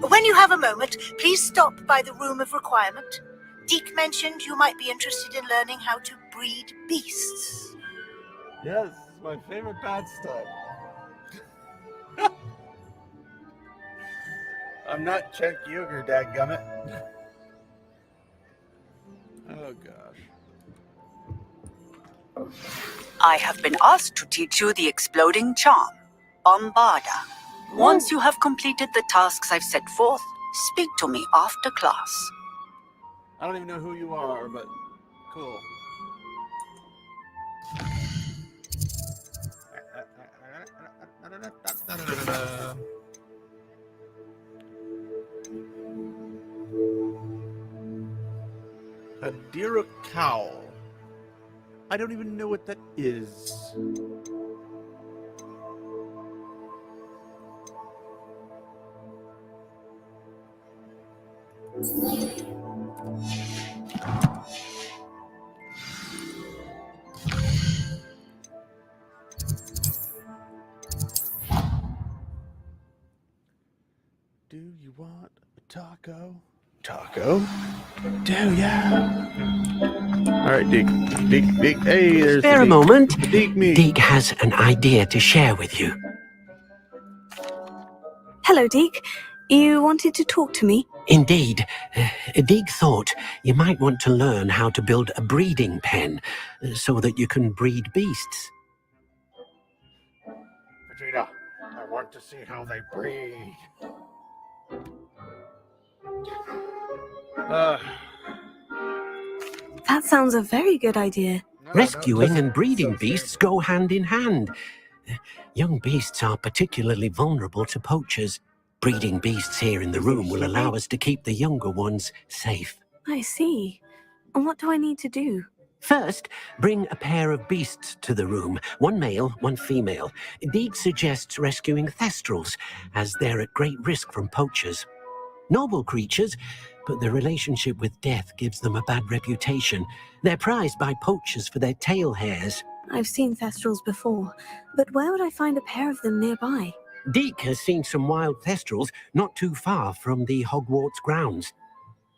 When you have a moment, please stop by the Room of Requirement. Deke mentioned you might be interested in learning how to breed beasts. Yes, my favorite pastime. I'm not Cenk Uygur, dadgummit. Oh, gosh. I have been asked to teach you the exploding charm, Bombarda. Once you have completed the tasks I've set forth, speak to me after class. I don't even know who you are, but cool. A deer cowl. I don't even know what that is. Do you want a taco? Taco? Do ya? Alright, Deke. Deke. Hey, there's Spare a Deke. moment. Deke me. Deke has an idea to share with you. Hello, Deke. You wanted to talk to me? Indeed. Deke thought you might want to learn how to build a breeding pen so that you can breed beasts. Vegeta, I want to see how they breed. That sounds a very good idea. Rescuing and breeding beasts go hand in hand. Young beasts are particularly vulnerable to poachers. Breeding beasts here in the room will allow us to keep the younger ones safe. I see. And what do I need to do? First, bring a pair of beasts to the room. One male, one female. Deke suggests rescuing thestrals, as they're at great risk from poachers. Noble creatures, but their relationship with death gives them a bad reputation. They're prized by poachers for their tail hairs. I've seen thestrals before, but where would I find a pair of them nearby? Deke has seen some wild thestrals not too far from the Hogwarts grounds.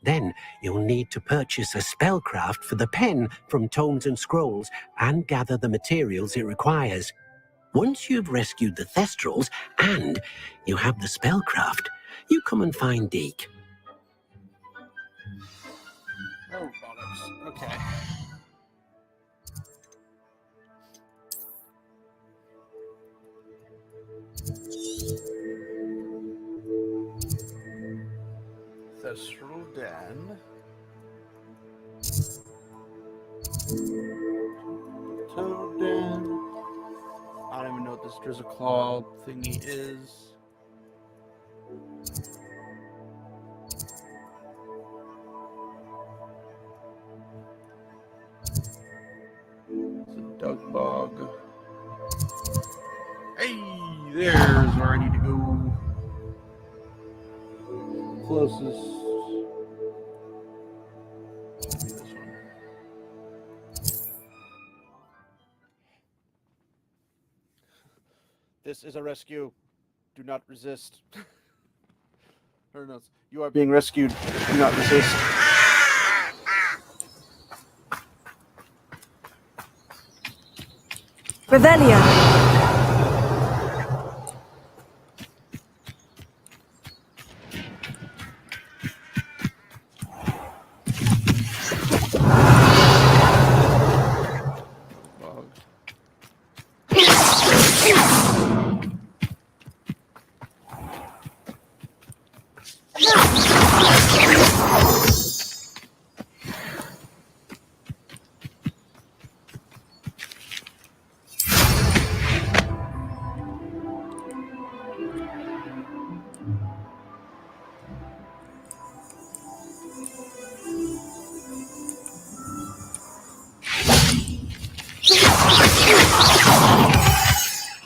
Then you'll need to purchase a spellcraft for the pen from Tomes and Scrolls and gather the materials it requires. Once you've rescued the thestrals and you have the spellcraft, you come and find Deke. Oh, bollocks. Okay. Thestral Den. Toad Den. I don't even know what this Drizzle Claw thingy is. It's a Dug Bog. Hey, there's where I need to go. Closest. This one. This is a rescue. Do not resist. Her notes. You are being rescued. Do not resist. Revelio!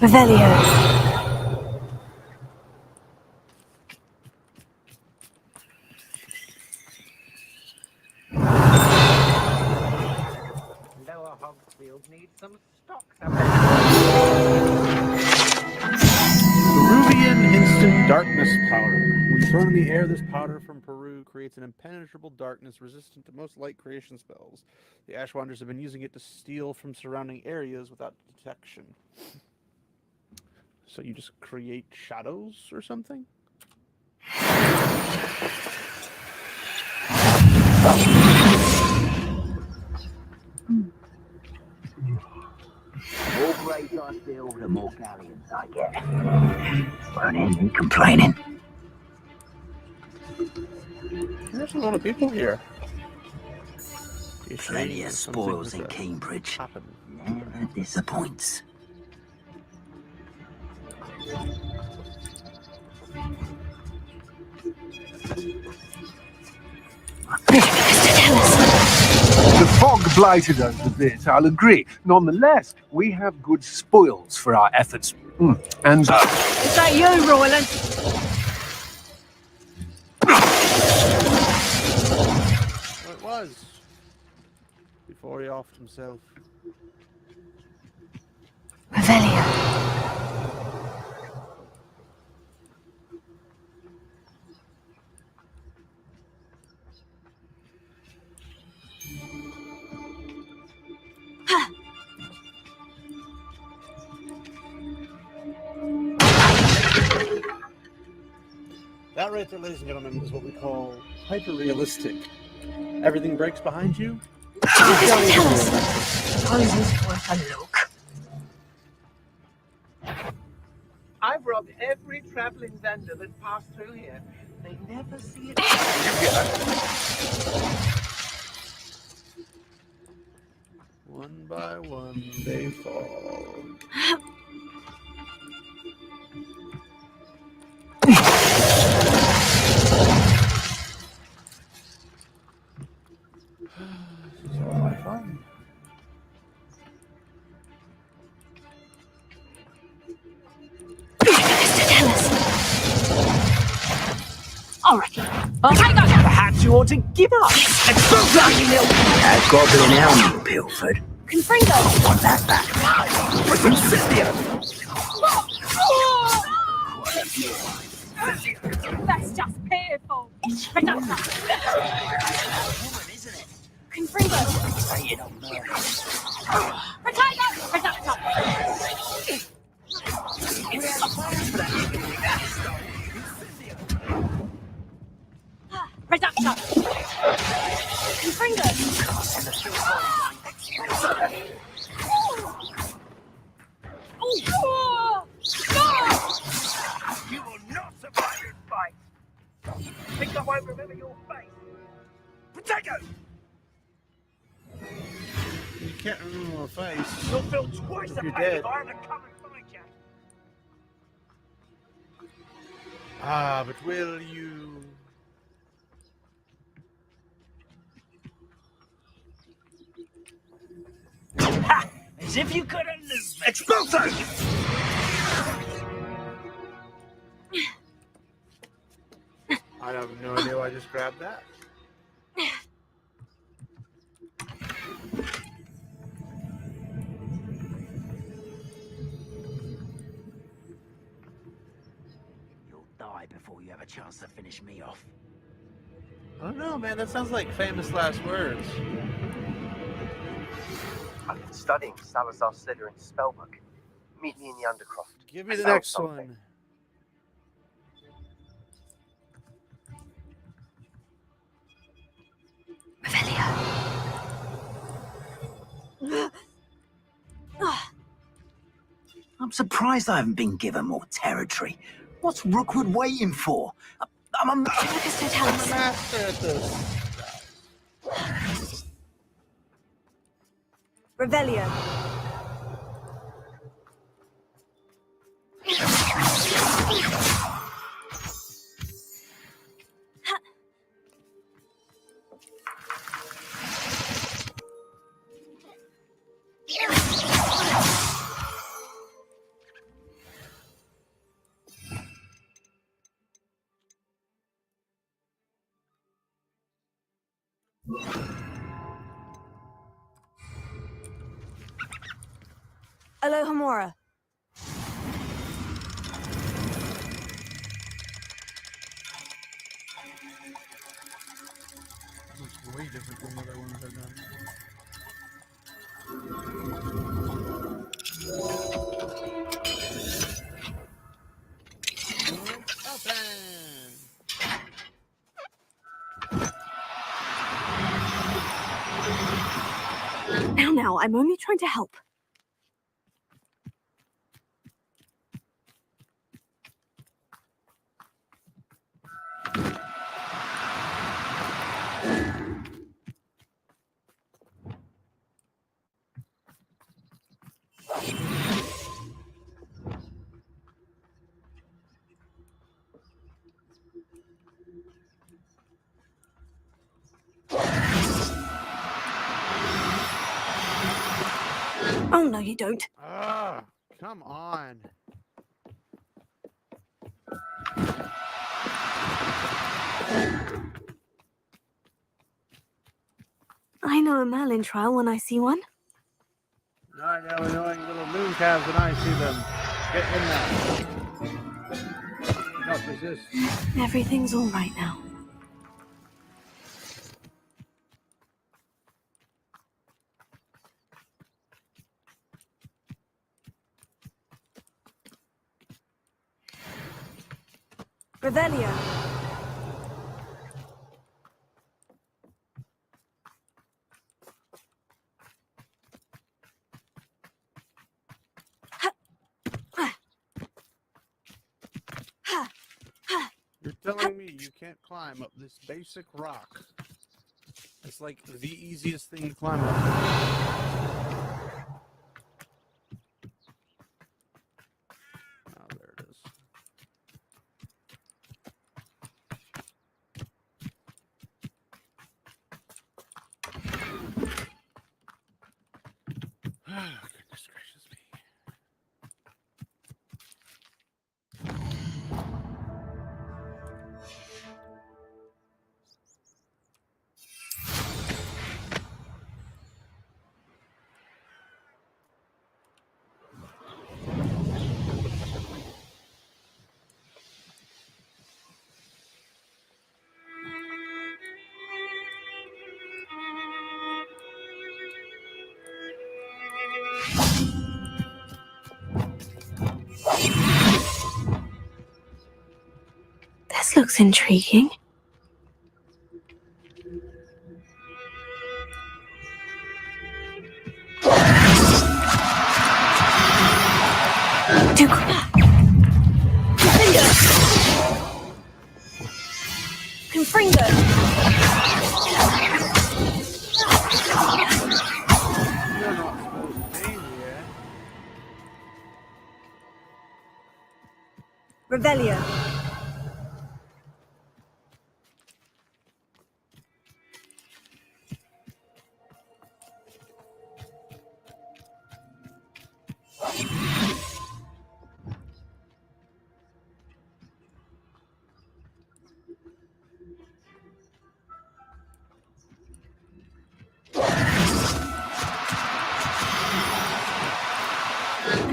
Revelio. Lower Hogsfield needs some stock. Peruvian Instant Darkness Powder. When thrown in the air, this powder from Peru creates an impenetrable darkness resistant to most light creation spells. The Ashwanders have been using it to steal from surrounding areas without detection. So you just create shadows or something? More raise I feel, the more galleons I get. Won't end me complaining. There's a lot of people here. Plenty of spoils in Cambridge. Never disappoints. The fog blighted us a bit, I'll agree. Nonetheless, we have good spoils for our efforts. And... Is that you, Royland? Well, it was. Before he offed himself. Revelio. That right there, ladies and gentlemen, is what we call hyper-realistic. Everything breaks behind you. Tell us. Suppose it's worth a look. I've robbed every traveling vendor that passed through here. They never see it. One by one, they fall. This is all my fun. Tell us. All right. Perhaps you ought to give up. Let's go, bloody little. That goblin helm you pilfered. Confringo. Want that back? That's just pitiful. Confringo. Say it on there. Potato! Potato! Potato! Confringo. You will not survive this fight. Think I won't remember your face. Potato! You can't remember my face. You'll feel twice the You're pain dead. if I have to come and find you. Ah, but will you? Ha! As if you couldn't lose me. Expulso! I have no idea why I just grabbed that. You'll die before you have a chance to finish me off. I don't know, man. That sounds like famous last words. I've been studying Salazar Slytherin's spellbook. Meet me in the Undercroft. Give me I the found next something. one. I'm surprised I haven't been given more territory. What's Rookwood waiting for? I'm a master at this. Revelio. Alohomora. Looks way different than the other ones I've done. Now, I'm only trying to help. Oh, no, you don't. Ah, come on. I know a Merlin trial when I see one. I know annoying little moon calves when I see them. Get in there. Do not resist. Everything's all right now. Revelio. You're telling me you can't climb up this basic rock? It's like the easiest thing to climb up. Oh, there it is. Goodness gracious me. This looks intriguing. Confringo! You're not supposed to be here. Revelio.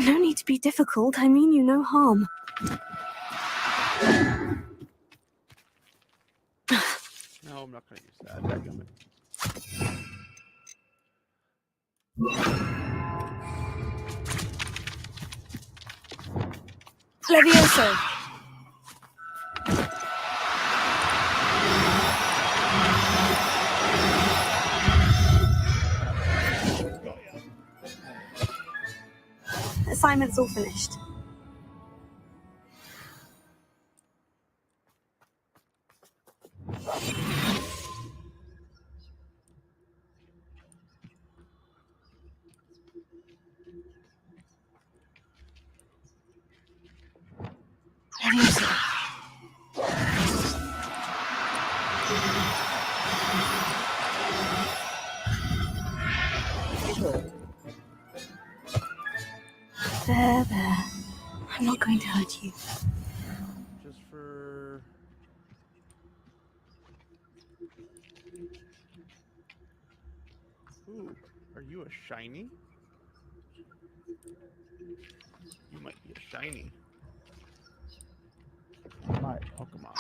No need to be difficult. I mean you no harm. No, I'm not going to use that. Dadgummit. Levioso. Assignment's all finished. There, there. I'm not going to hurt you. Just for... Ooh, are you a shiny? You might be a shiny. My Pokemon.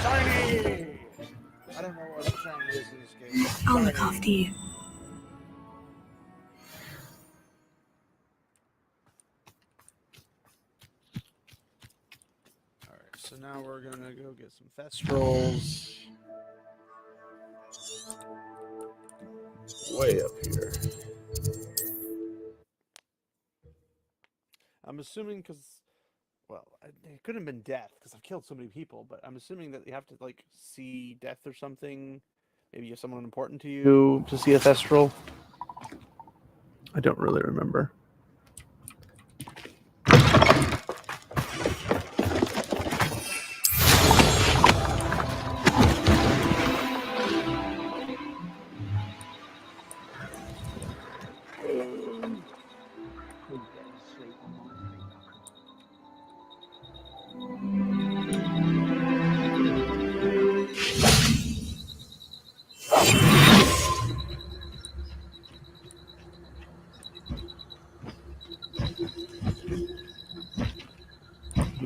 Shiny! I don't know what a shiny is in this game. I'll look after you. Alright, so now we're gonna go get some Thestrals. Way up here. I'm assuming because, well, it couldn't have been death because I've killed so many people, but I'm assuming that you have to, like, see death or something. Maybe you have someone important to you to see a Thestral. I don't really remember.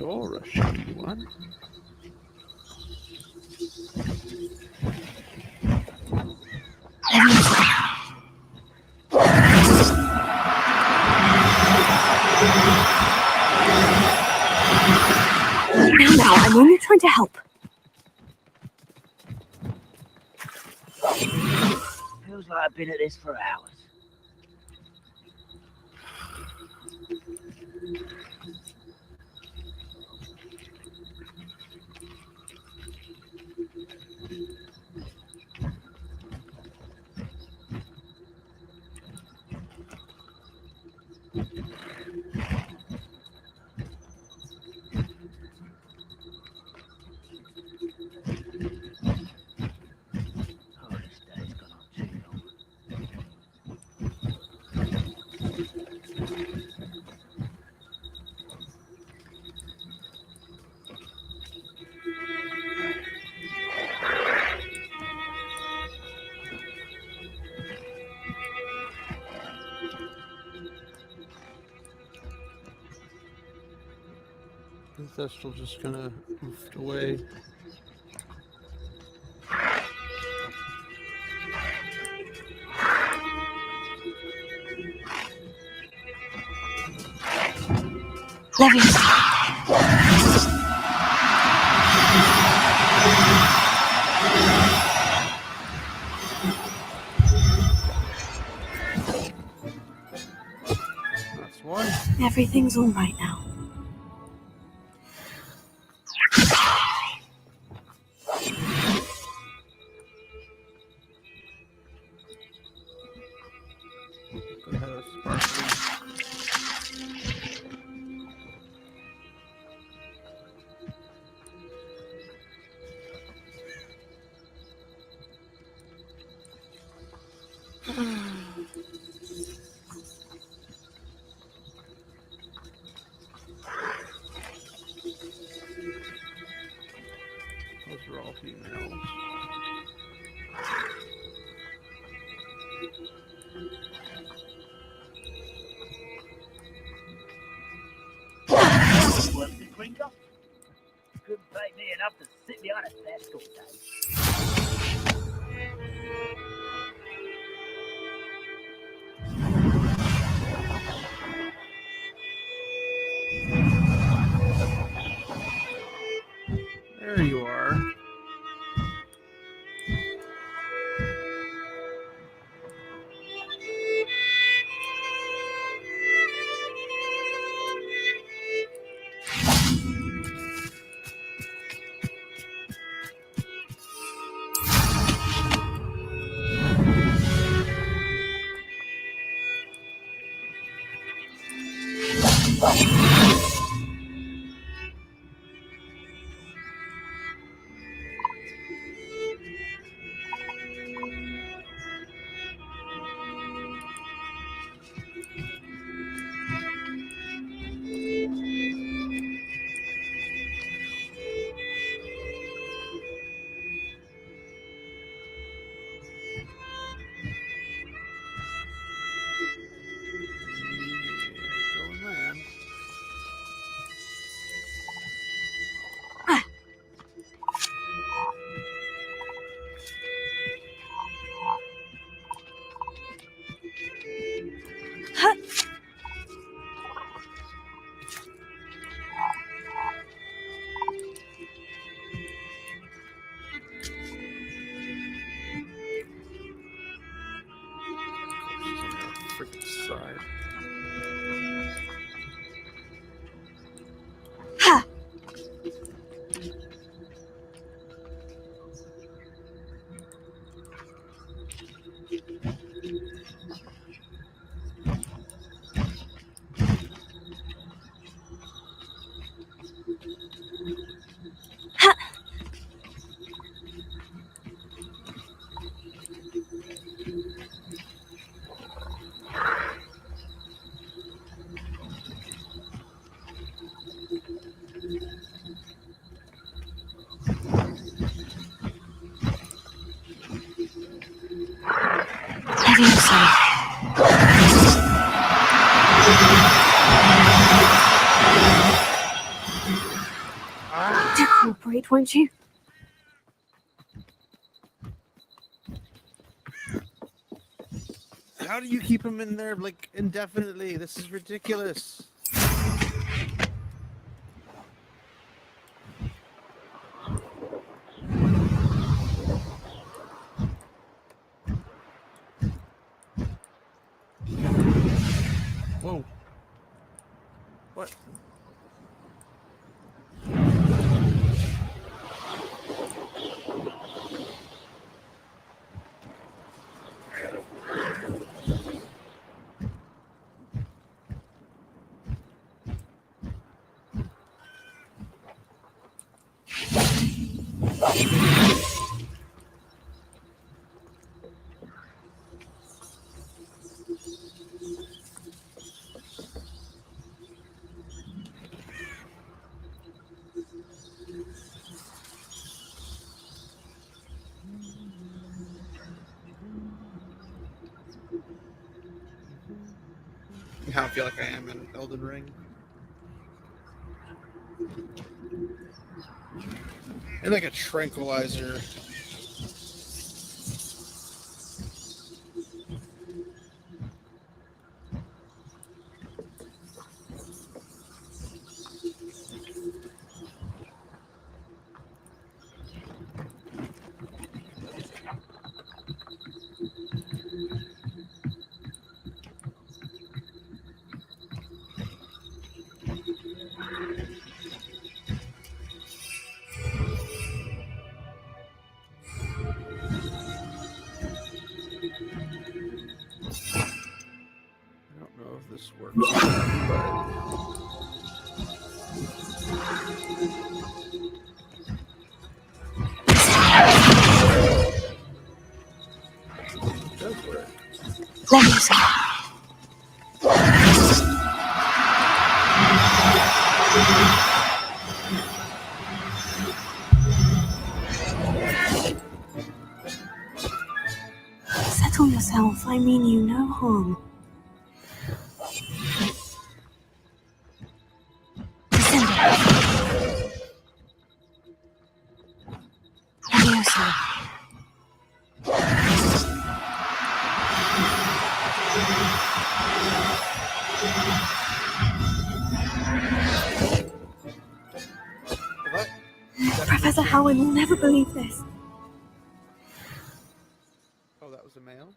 You're a shiny one. Now, I'm only trying to help. Feels like I've been at this for hours. Ancestral just gonna move away. That's one. Everything's all right now. Those are all females. Worth the drinker? Couldn't pay me enough to sit behind a desk all day. There you are. Still in land. Freaking side. cooperate, won't you? How do you keep him in there, like, indefinitely? This is ridiculous. Whoa. What? Now I feel like I am in Elden Ring. And like a tranquilizer. I don't know if this works, but it does work. Let me see. Settle yourself. I mean you no harm. Professor Howard will never believe this. Oh, that was a male?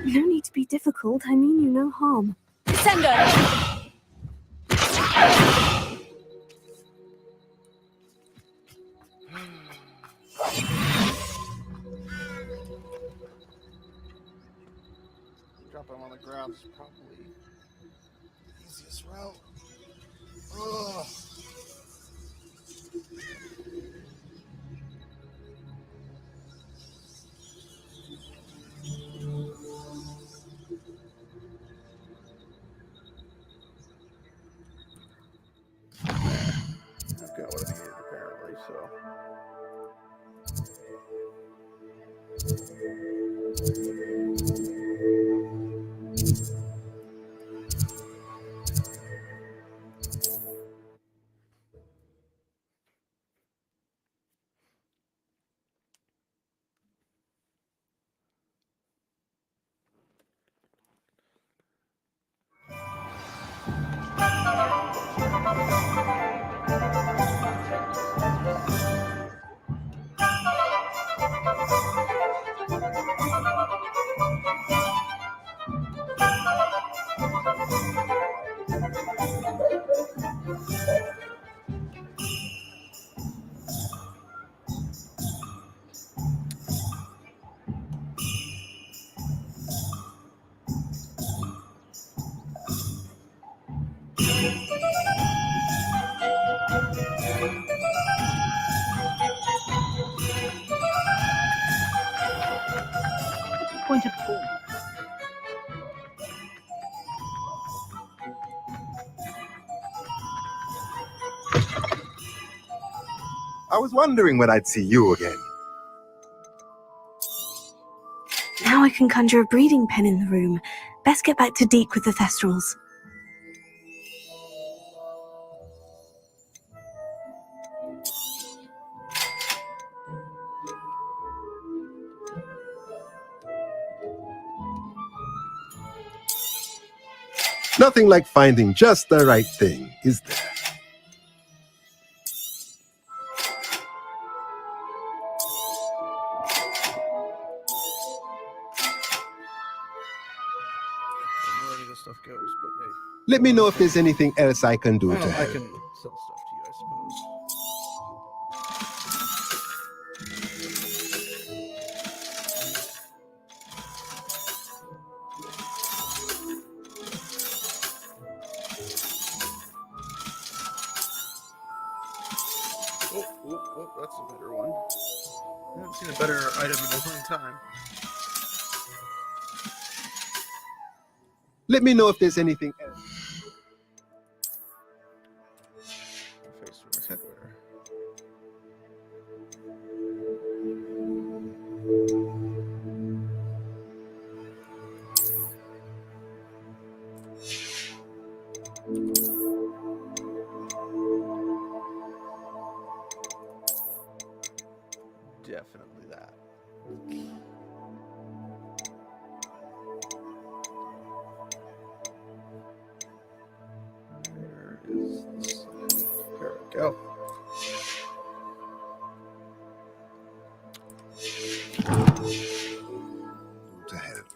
No need to be difficult. I mean you no harm. Sender! Drop him on the ground is probably the easiest route. Ugh. I've got what I need apparently, so. I was wondering when I'd see you again. Now I can conjure a breeding pen in the room. Best get back to Deke with the Thestrals. Nothing like finding just the right thing, is there? Where any of this stuff goes, but hey. Let me know if there's anything else I can do to I help. can sell stuff to you, I suppose. Oh, that's a better one. I haven't seen a better item in a long time. Let me know if there's anything else. Face wear, headwear. Definitely that. Where is this? There we go. To help.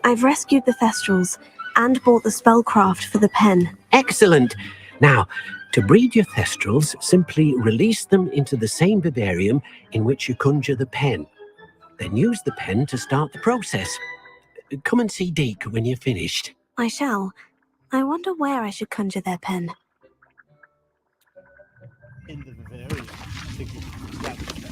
I've rescued the Thestrals and bought the spellcraft for the pen. Excellent. Now, to breed your Thestrals, simply release them into the same vivarium in which you conjure the pen. Then use the pen to start the process. Come and see Deke when you're finished. I shall. I wonder where I should conjure their pen. In the vivarium. I think we can establish that.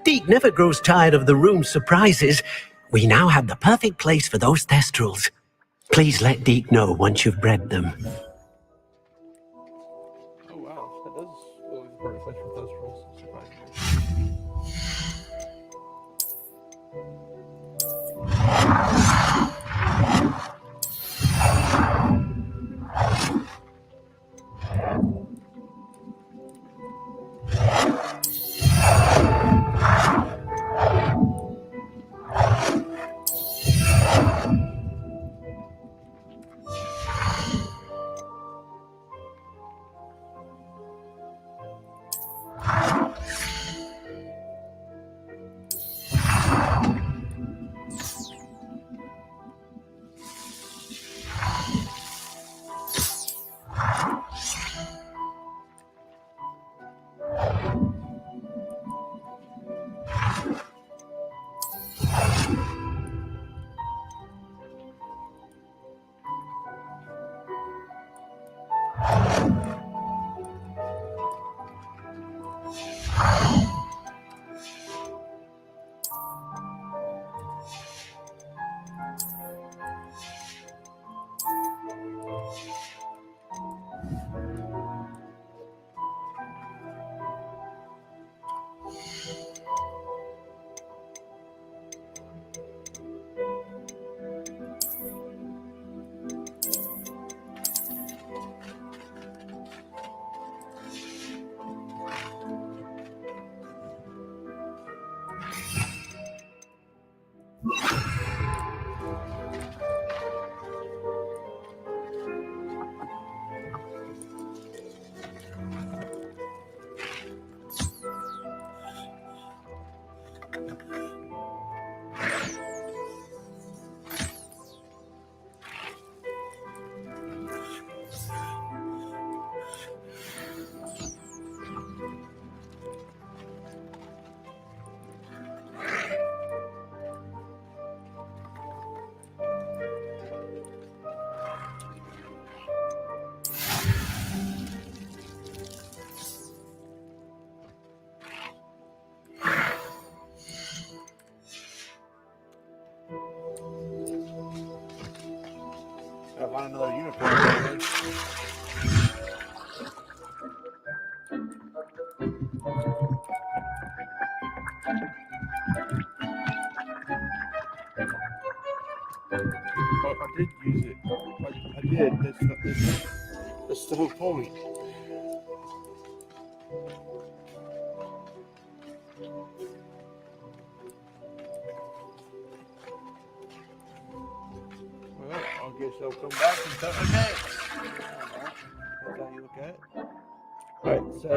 Deke never grows tired of the room's surprises. We now have the perfect place for those Thestrals. Please let Deke know once you've bred them. Oh wow, that does look like the perfect place for Thestrals, surprisingly. Gotta find another unicorn. Right? Oh, I did use it. I did. That's the whole point. Well, I guess I'll come back and tell you next. That's how you look at it. Right, so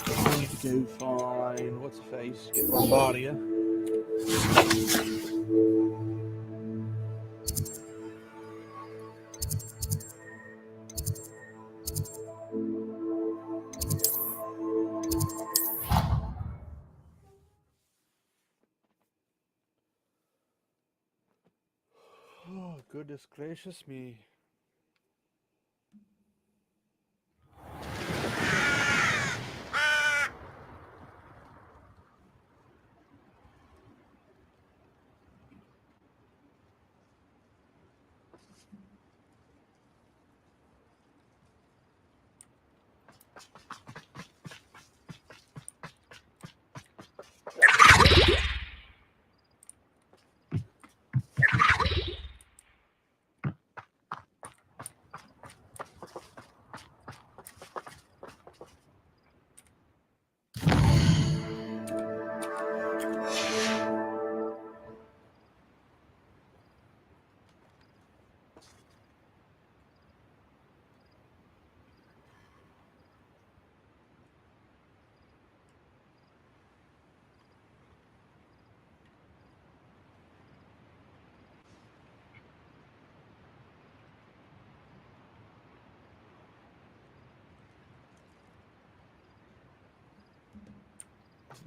I need to go find what's the face, get Bombardier. Oh, goodness gracious me.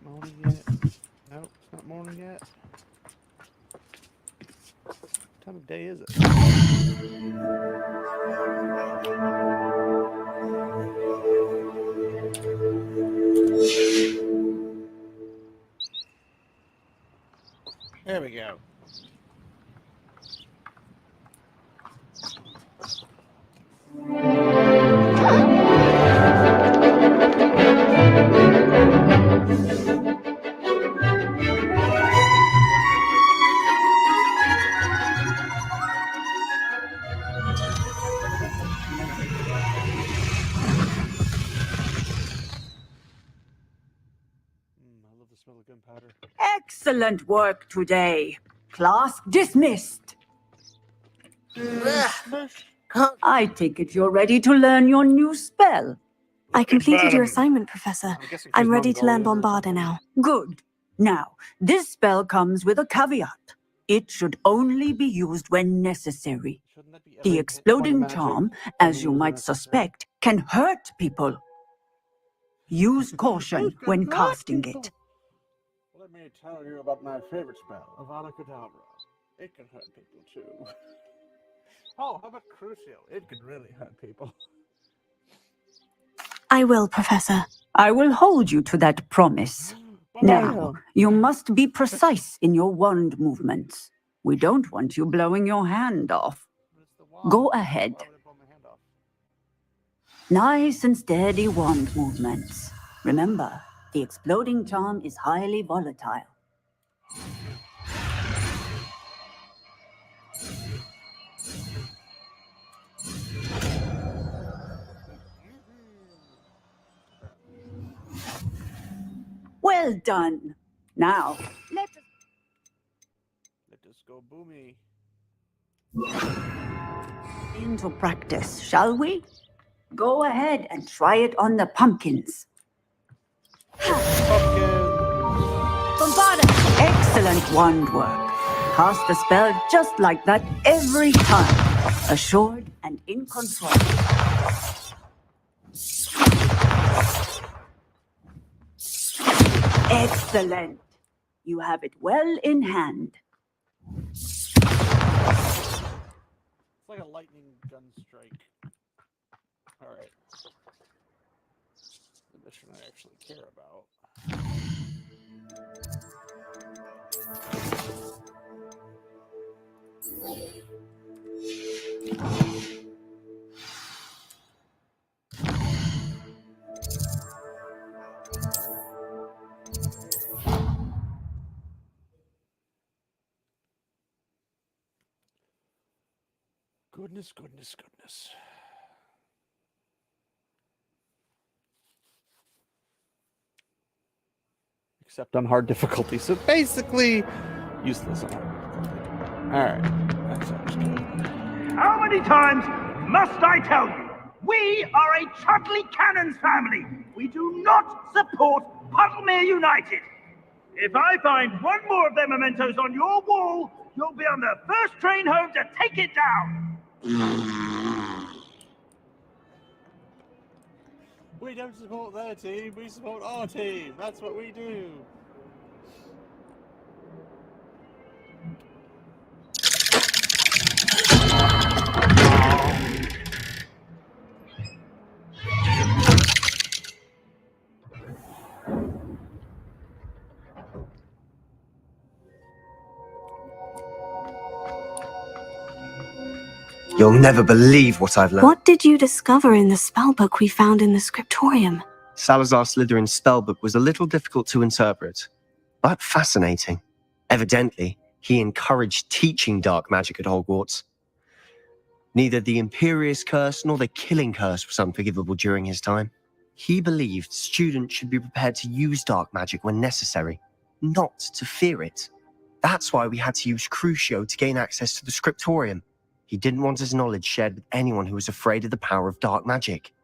Morning yet? Nope, it's not morning yet. What time of day is it? There we go. I love the smell of gunpowder. Excellent work today. Class dismissed. I take it you're ready to learn your new spell. I completed your assignment, Professor. I'm ready to learn Bombarda now. Good. Now, this spell comes with a caveat. It should only be used when necessary. The exploding charm, as you might suspect, can hurt people. Use caution when casting it. Let me tell you about my favorite spell, Avada Kedavra. It can hurt people too. Oh, how about Crucio? It can really hurt people. I will, Professor. I will hold you to that promise. Now, you must be precise in your wand movements. We don't want you blowing your hand off. Go ahead. Nice and steady wand movements. Remember, the exploding charm is highly volatile. Well done. Now, let us go boomy. Into practice, shall we? Go ahead and try it on the pumpkins. Bombarda! Excellent wand work. Cast the spell just like that every time. Assured and in control. Excellent. You have it well in hand. It's like a lightning gun strike. Alright. The mission I actually care about. Goodness, goodness, goodness. Except on hard difficulty. So basically, useless on hard difficulty. Alright. That sounds good. How many times must I tell you? We are a Chudley Cannons family. We do not support Puddlemere United. If I find one more of their mementos on your wall, you'll be on the first train home to take it down. We don't support their team, we support our team. That's what we do. You'll never believe what I've learned. What did you discover in the spellbook we found in the scriptorium? Salazar Slytherin's spellbook was a little difficult to interpret, but fascinating. Evidently, he encouraged teaching dark magic at Hogwarts. Neither the Imperious Curse nor the Killing Curse was unforgivable during his time. He believed students should be prepared to use dark magic when necessary, not to fear it. That's why we had to use Crucio to gain access to the scriptorium. He didn't want his knowledge shared with anyone who was afraid of the power of dark magic.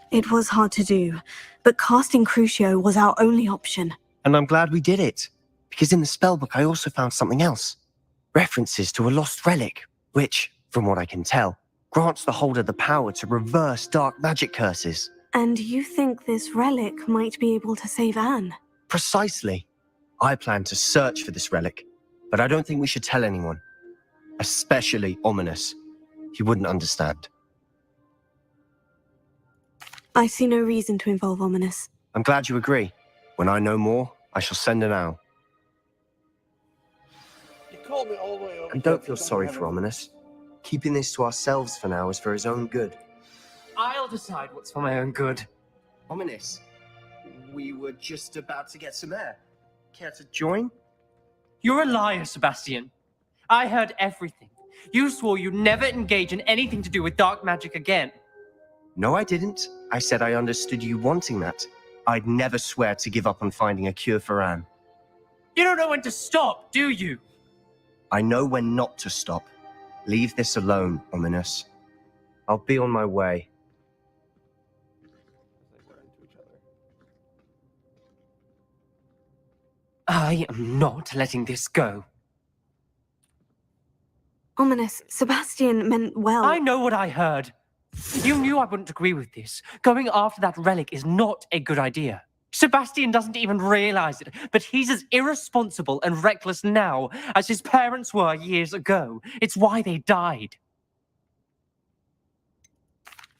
It was hard to do, but casting Crucio was our only option. And I'm glad we did it, because in the spellbook I also found something else. References to a lost relic, which, from what I can tell, grants the holder the power to reverse dark magic curses. And you think this relic might be able to save Anne? Precisely. I plan to search for this relic, but I don't think we should tell anyone. Especially Ominous. He wouldn't understand. I see no reason to involve Ominous. I'm glad you agree. When I know more, I shall send an owl. You called me all the way over. And don't feel sorry for Ominous. Keeping this to ourselves for now is for his own good. I'll decide what's for my own good. Ominous, we were just about to get some air. Care to join? You're a liar, Sebastian. I heard everything. You swore you'd never engage in anything to do with dark magic again. No, I didn't. I said I understood you wanting that. I'd never swear to give up on finding a cure for Anne. You don't know when to stop, do you? I know when not to stop. Leave this alone, Ominous. I'll be on my way. I am not letting this go. Ominous, Sebastian meant well. I know what I heard. You knew I wouldn't agree with this. Going after that relic is not a good idea. Sebastian doesn't even realize it, but he's as irresponsible and reckless now as his parents were years ago. It's why they died.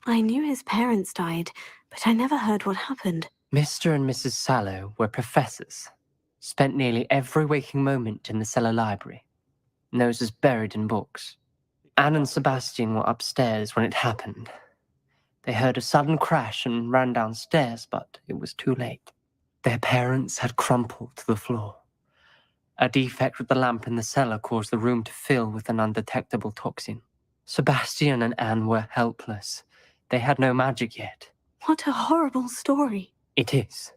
I knew his parents died, but I never heard what happened. Mr. and Mrs. Sallow were professors. Spent nearly every waking moment in the cellar library. Noses buried in books. Anne and Sebastian were upstairs when it happened. They heard a sudden crash and ran downstairs, but it was too late. Their parents had crumpled to the floor. A defect with the lamp in the cellar caused the room to fill with an undetectable toxin. Sebastian and Anne were helpless. They had no magic yet. What a horrible story. It is.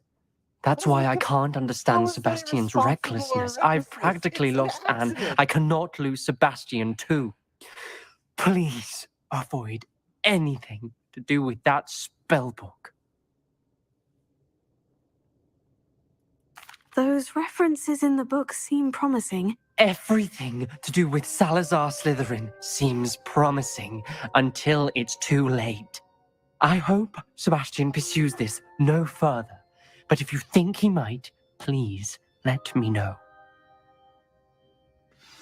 That's why I can't understand Sebastian's recklessness. I've practically lost Anne. I cannot lose Sebastian too. Please avoid anything to do with that spell book. Those references in the book seem promising. Everything to do with Salazar Slytherin seems promising until it's too late. I hope Sebastian pursues this no further, but if you think he might, please let me know.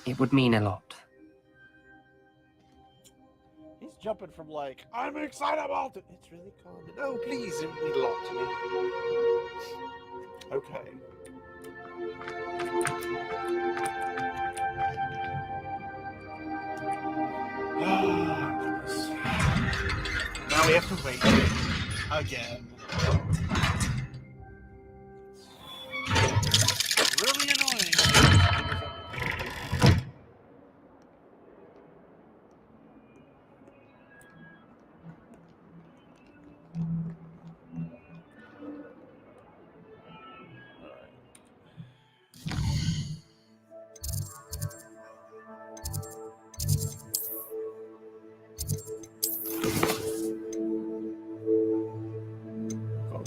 It would mean a lot. He's jumping from like, I'm excited about it. It's really calm. No, please, it would mean a lot to me. Okay. Now we have to wait again. Really annoying.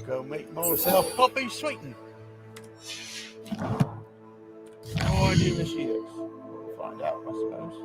Go make myself coffee sweeten. No idea where she is. We'll find out, I suppose.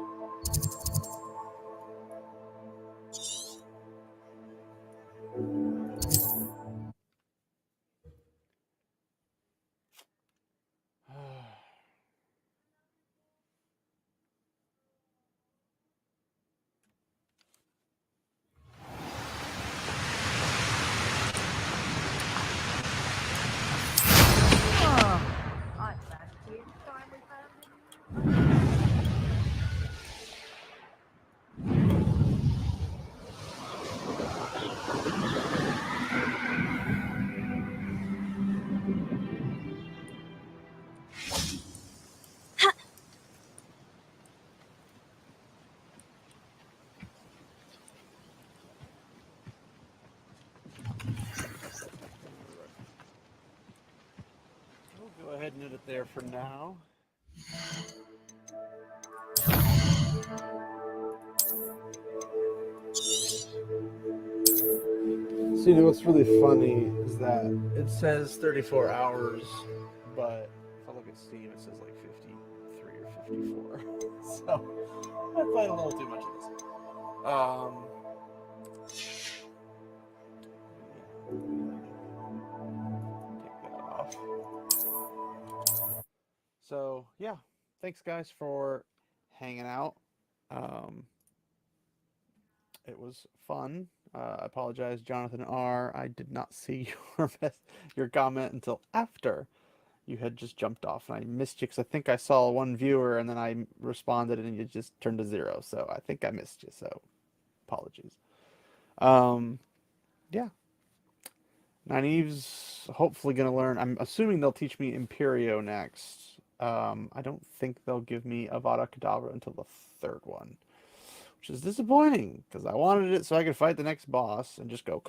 We'll go ahead and end it there for now. So, you know, what's really funny is that it says 34 hours, but if I look at Steam, it says like 53 or 54. So, I played a little too much of this. Take that off. So yeah, thanks guys for hanging out. It was fun. I apologize, Jonathan R. I did not see your comment until after you had just jumped off, and I missed you because I think I saw one viewer, and then I responded, and you just turned to 0. So I think I missed you. So apologies. Yeah. Nynaeve's hopefully going to learn. I'm assuming they'll teach me Imperio next. I don't think they'll give me Avada Kedavra until the 3rd one, which is disappointing because I wanted it so I could fight the next boss and just go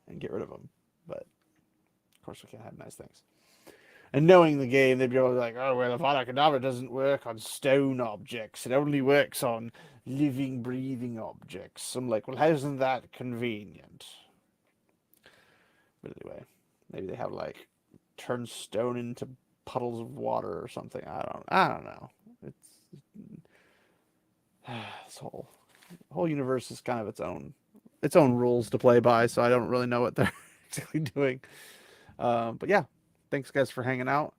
and get rid of him. But of course, we can't have nice things. And knowing the game, they'd be all like, "Oh, well, Avada Kedavra doesn't work on stone objects. It only works on living, breathing objects." I'm like, "Well, isn't that convenient?" But anyway, maybe they have like turn stone into puddles of water or something. I don't know. It's this whole universe is kind of its own rules to play by, so I don't really know what they're exactly doing. But yeah, thanks guys for hanging out.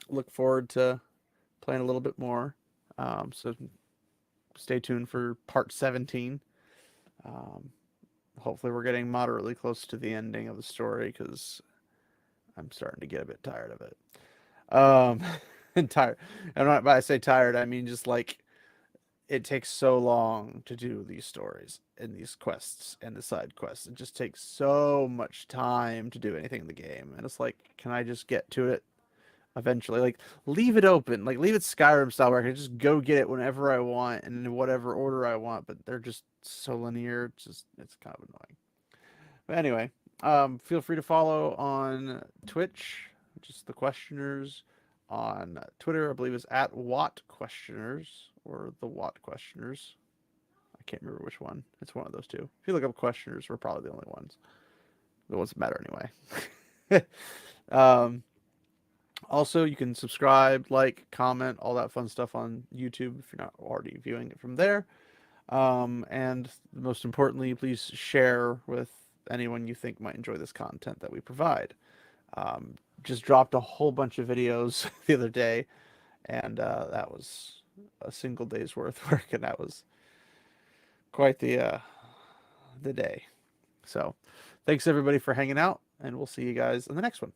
Look forward to playing a little bit more. So stay tuned for part 17. Hopefully we're getting moderately close to the ending of the story because I'm starting to get a bit tired of it. And tired. And when I say tired, I mean just like it takes so long to do these stories and these quests and the side quests. It just takes so much time to do anything in the game. And it's like, can I just get to it eventually? Like, leave it open. Like, leave it Skyrim style where I can just go get it whenever I want and in whatever order I want. But they're just so linear. It's kind of annoying. But anyway, feel free to follow on Twitch, just the Questioners. On Twitter, I believe it's at Watt Questioners or the Watt Questioners. I can't remember which one. It's one of those two. If you look up Questioners, we're probably the only ones. The ones that matter anyway. Also, you can subscribe, like, comment, all that fun stuff on YouTube if you're not already viewing it from there. And most importantly, please share with anyone you think might enjoy this content that we provide. Just dropped a whole bunch of videos the other day, and that was a single day's worth of work, and that was quite the day. So thanks everybody for hanging out, and we'll see you guys in the next one.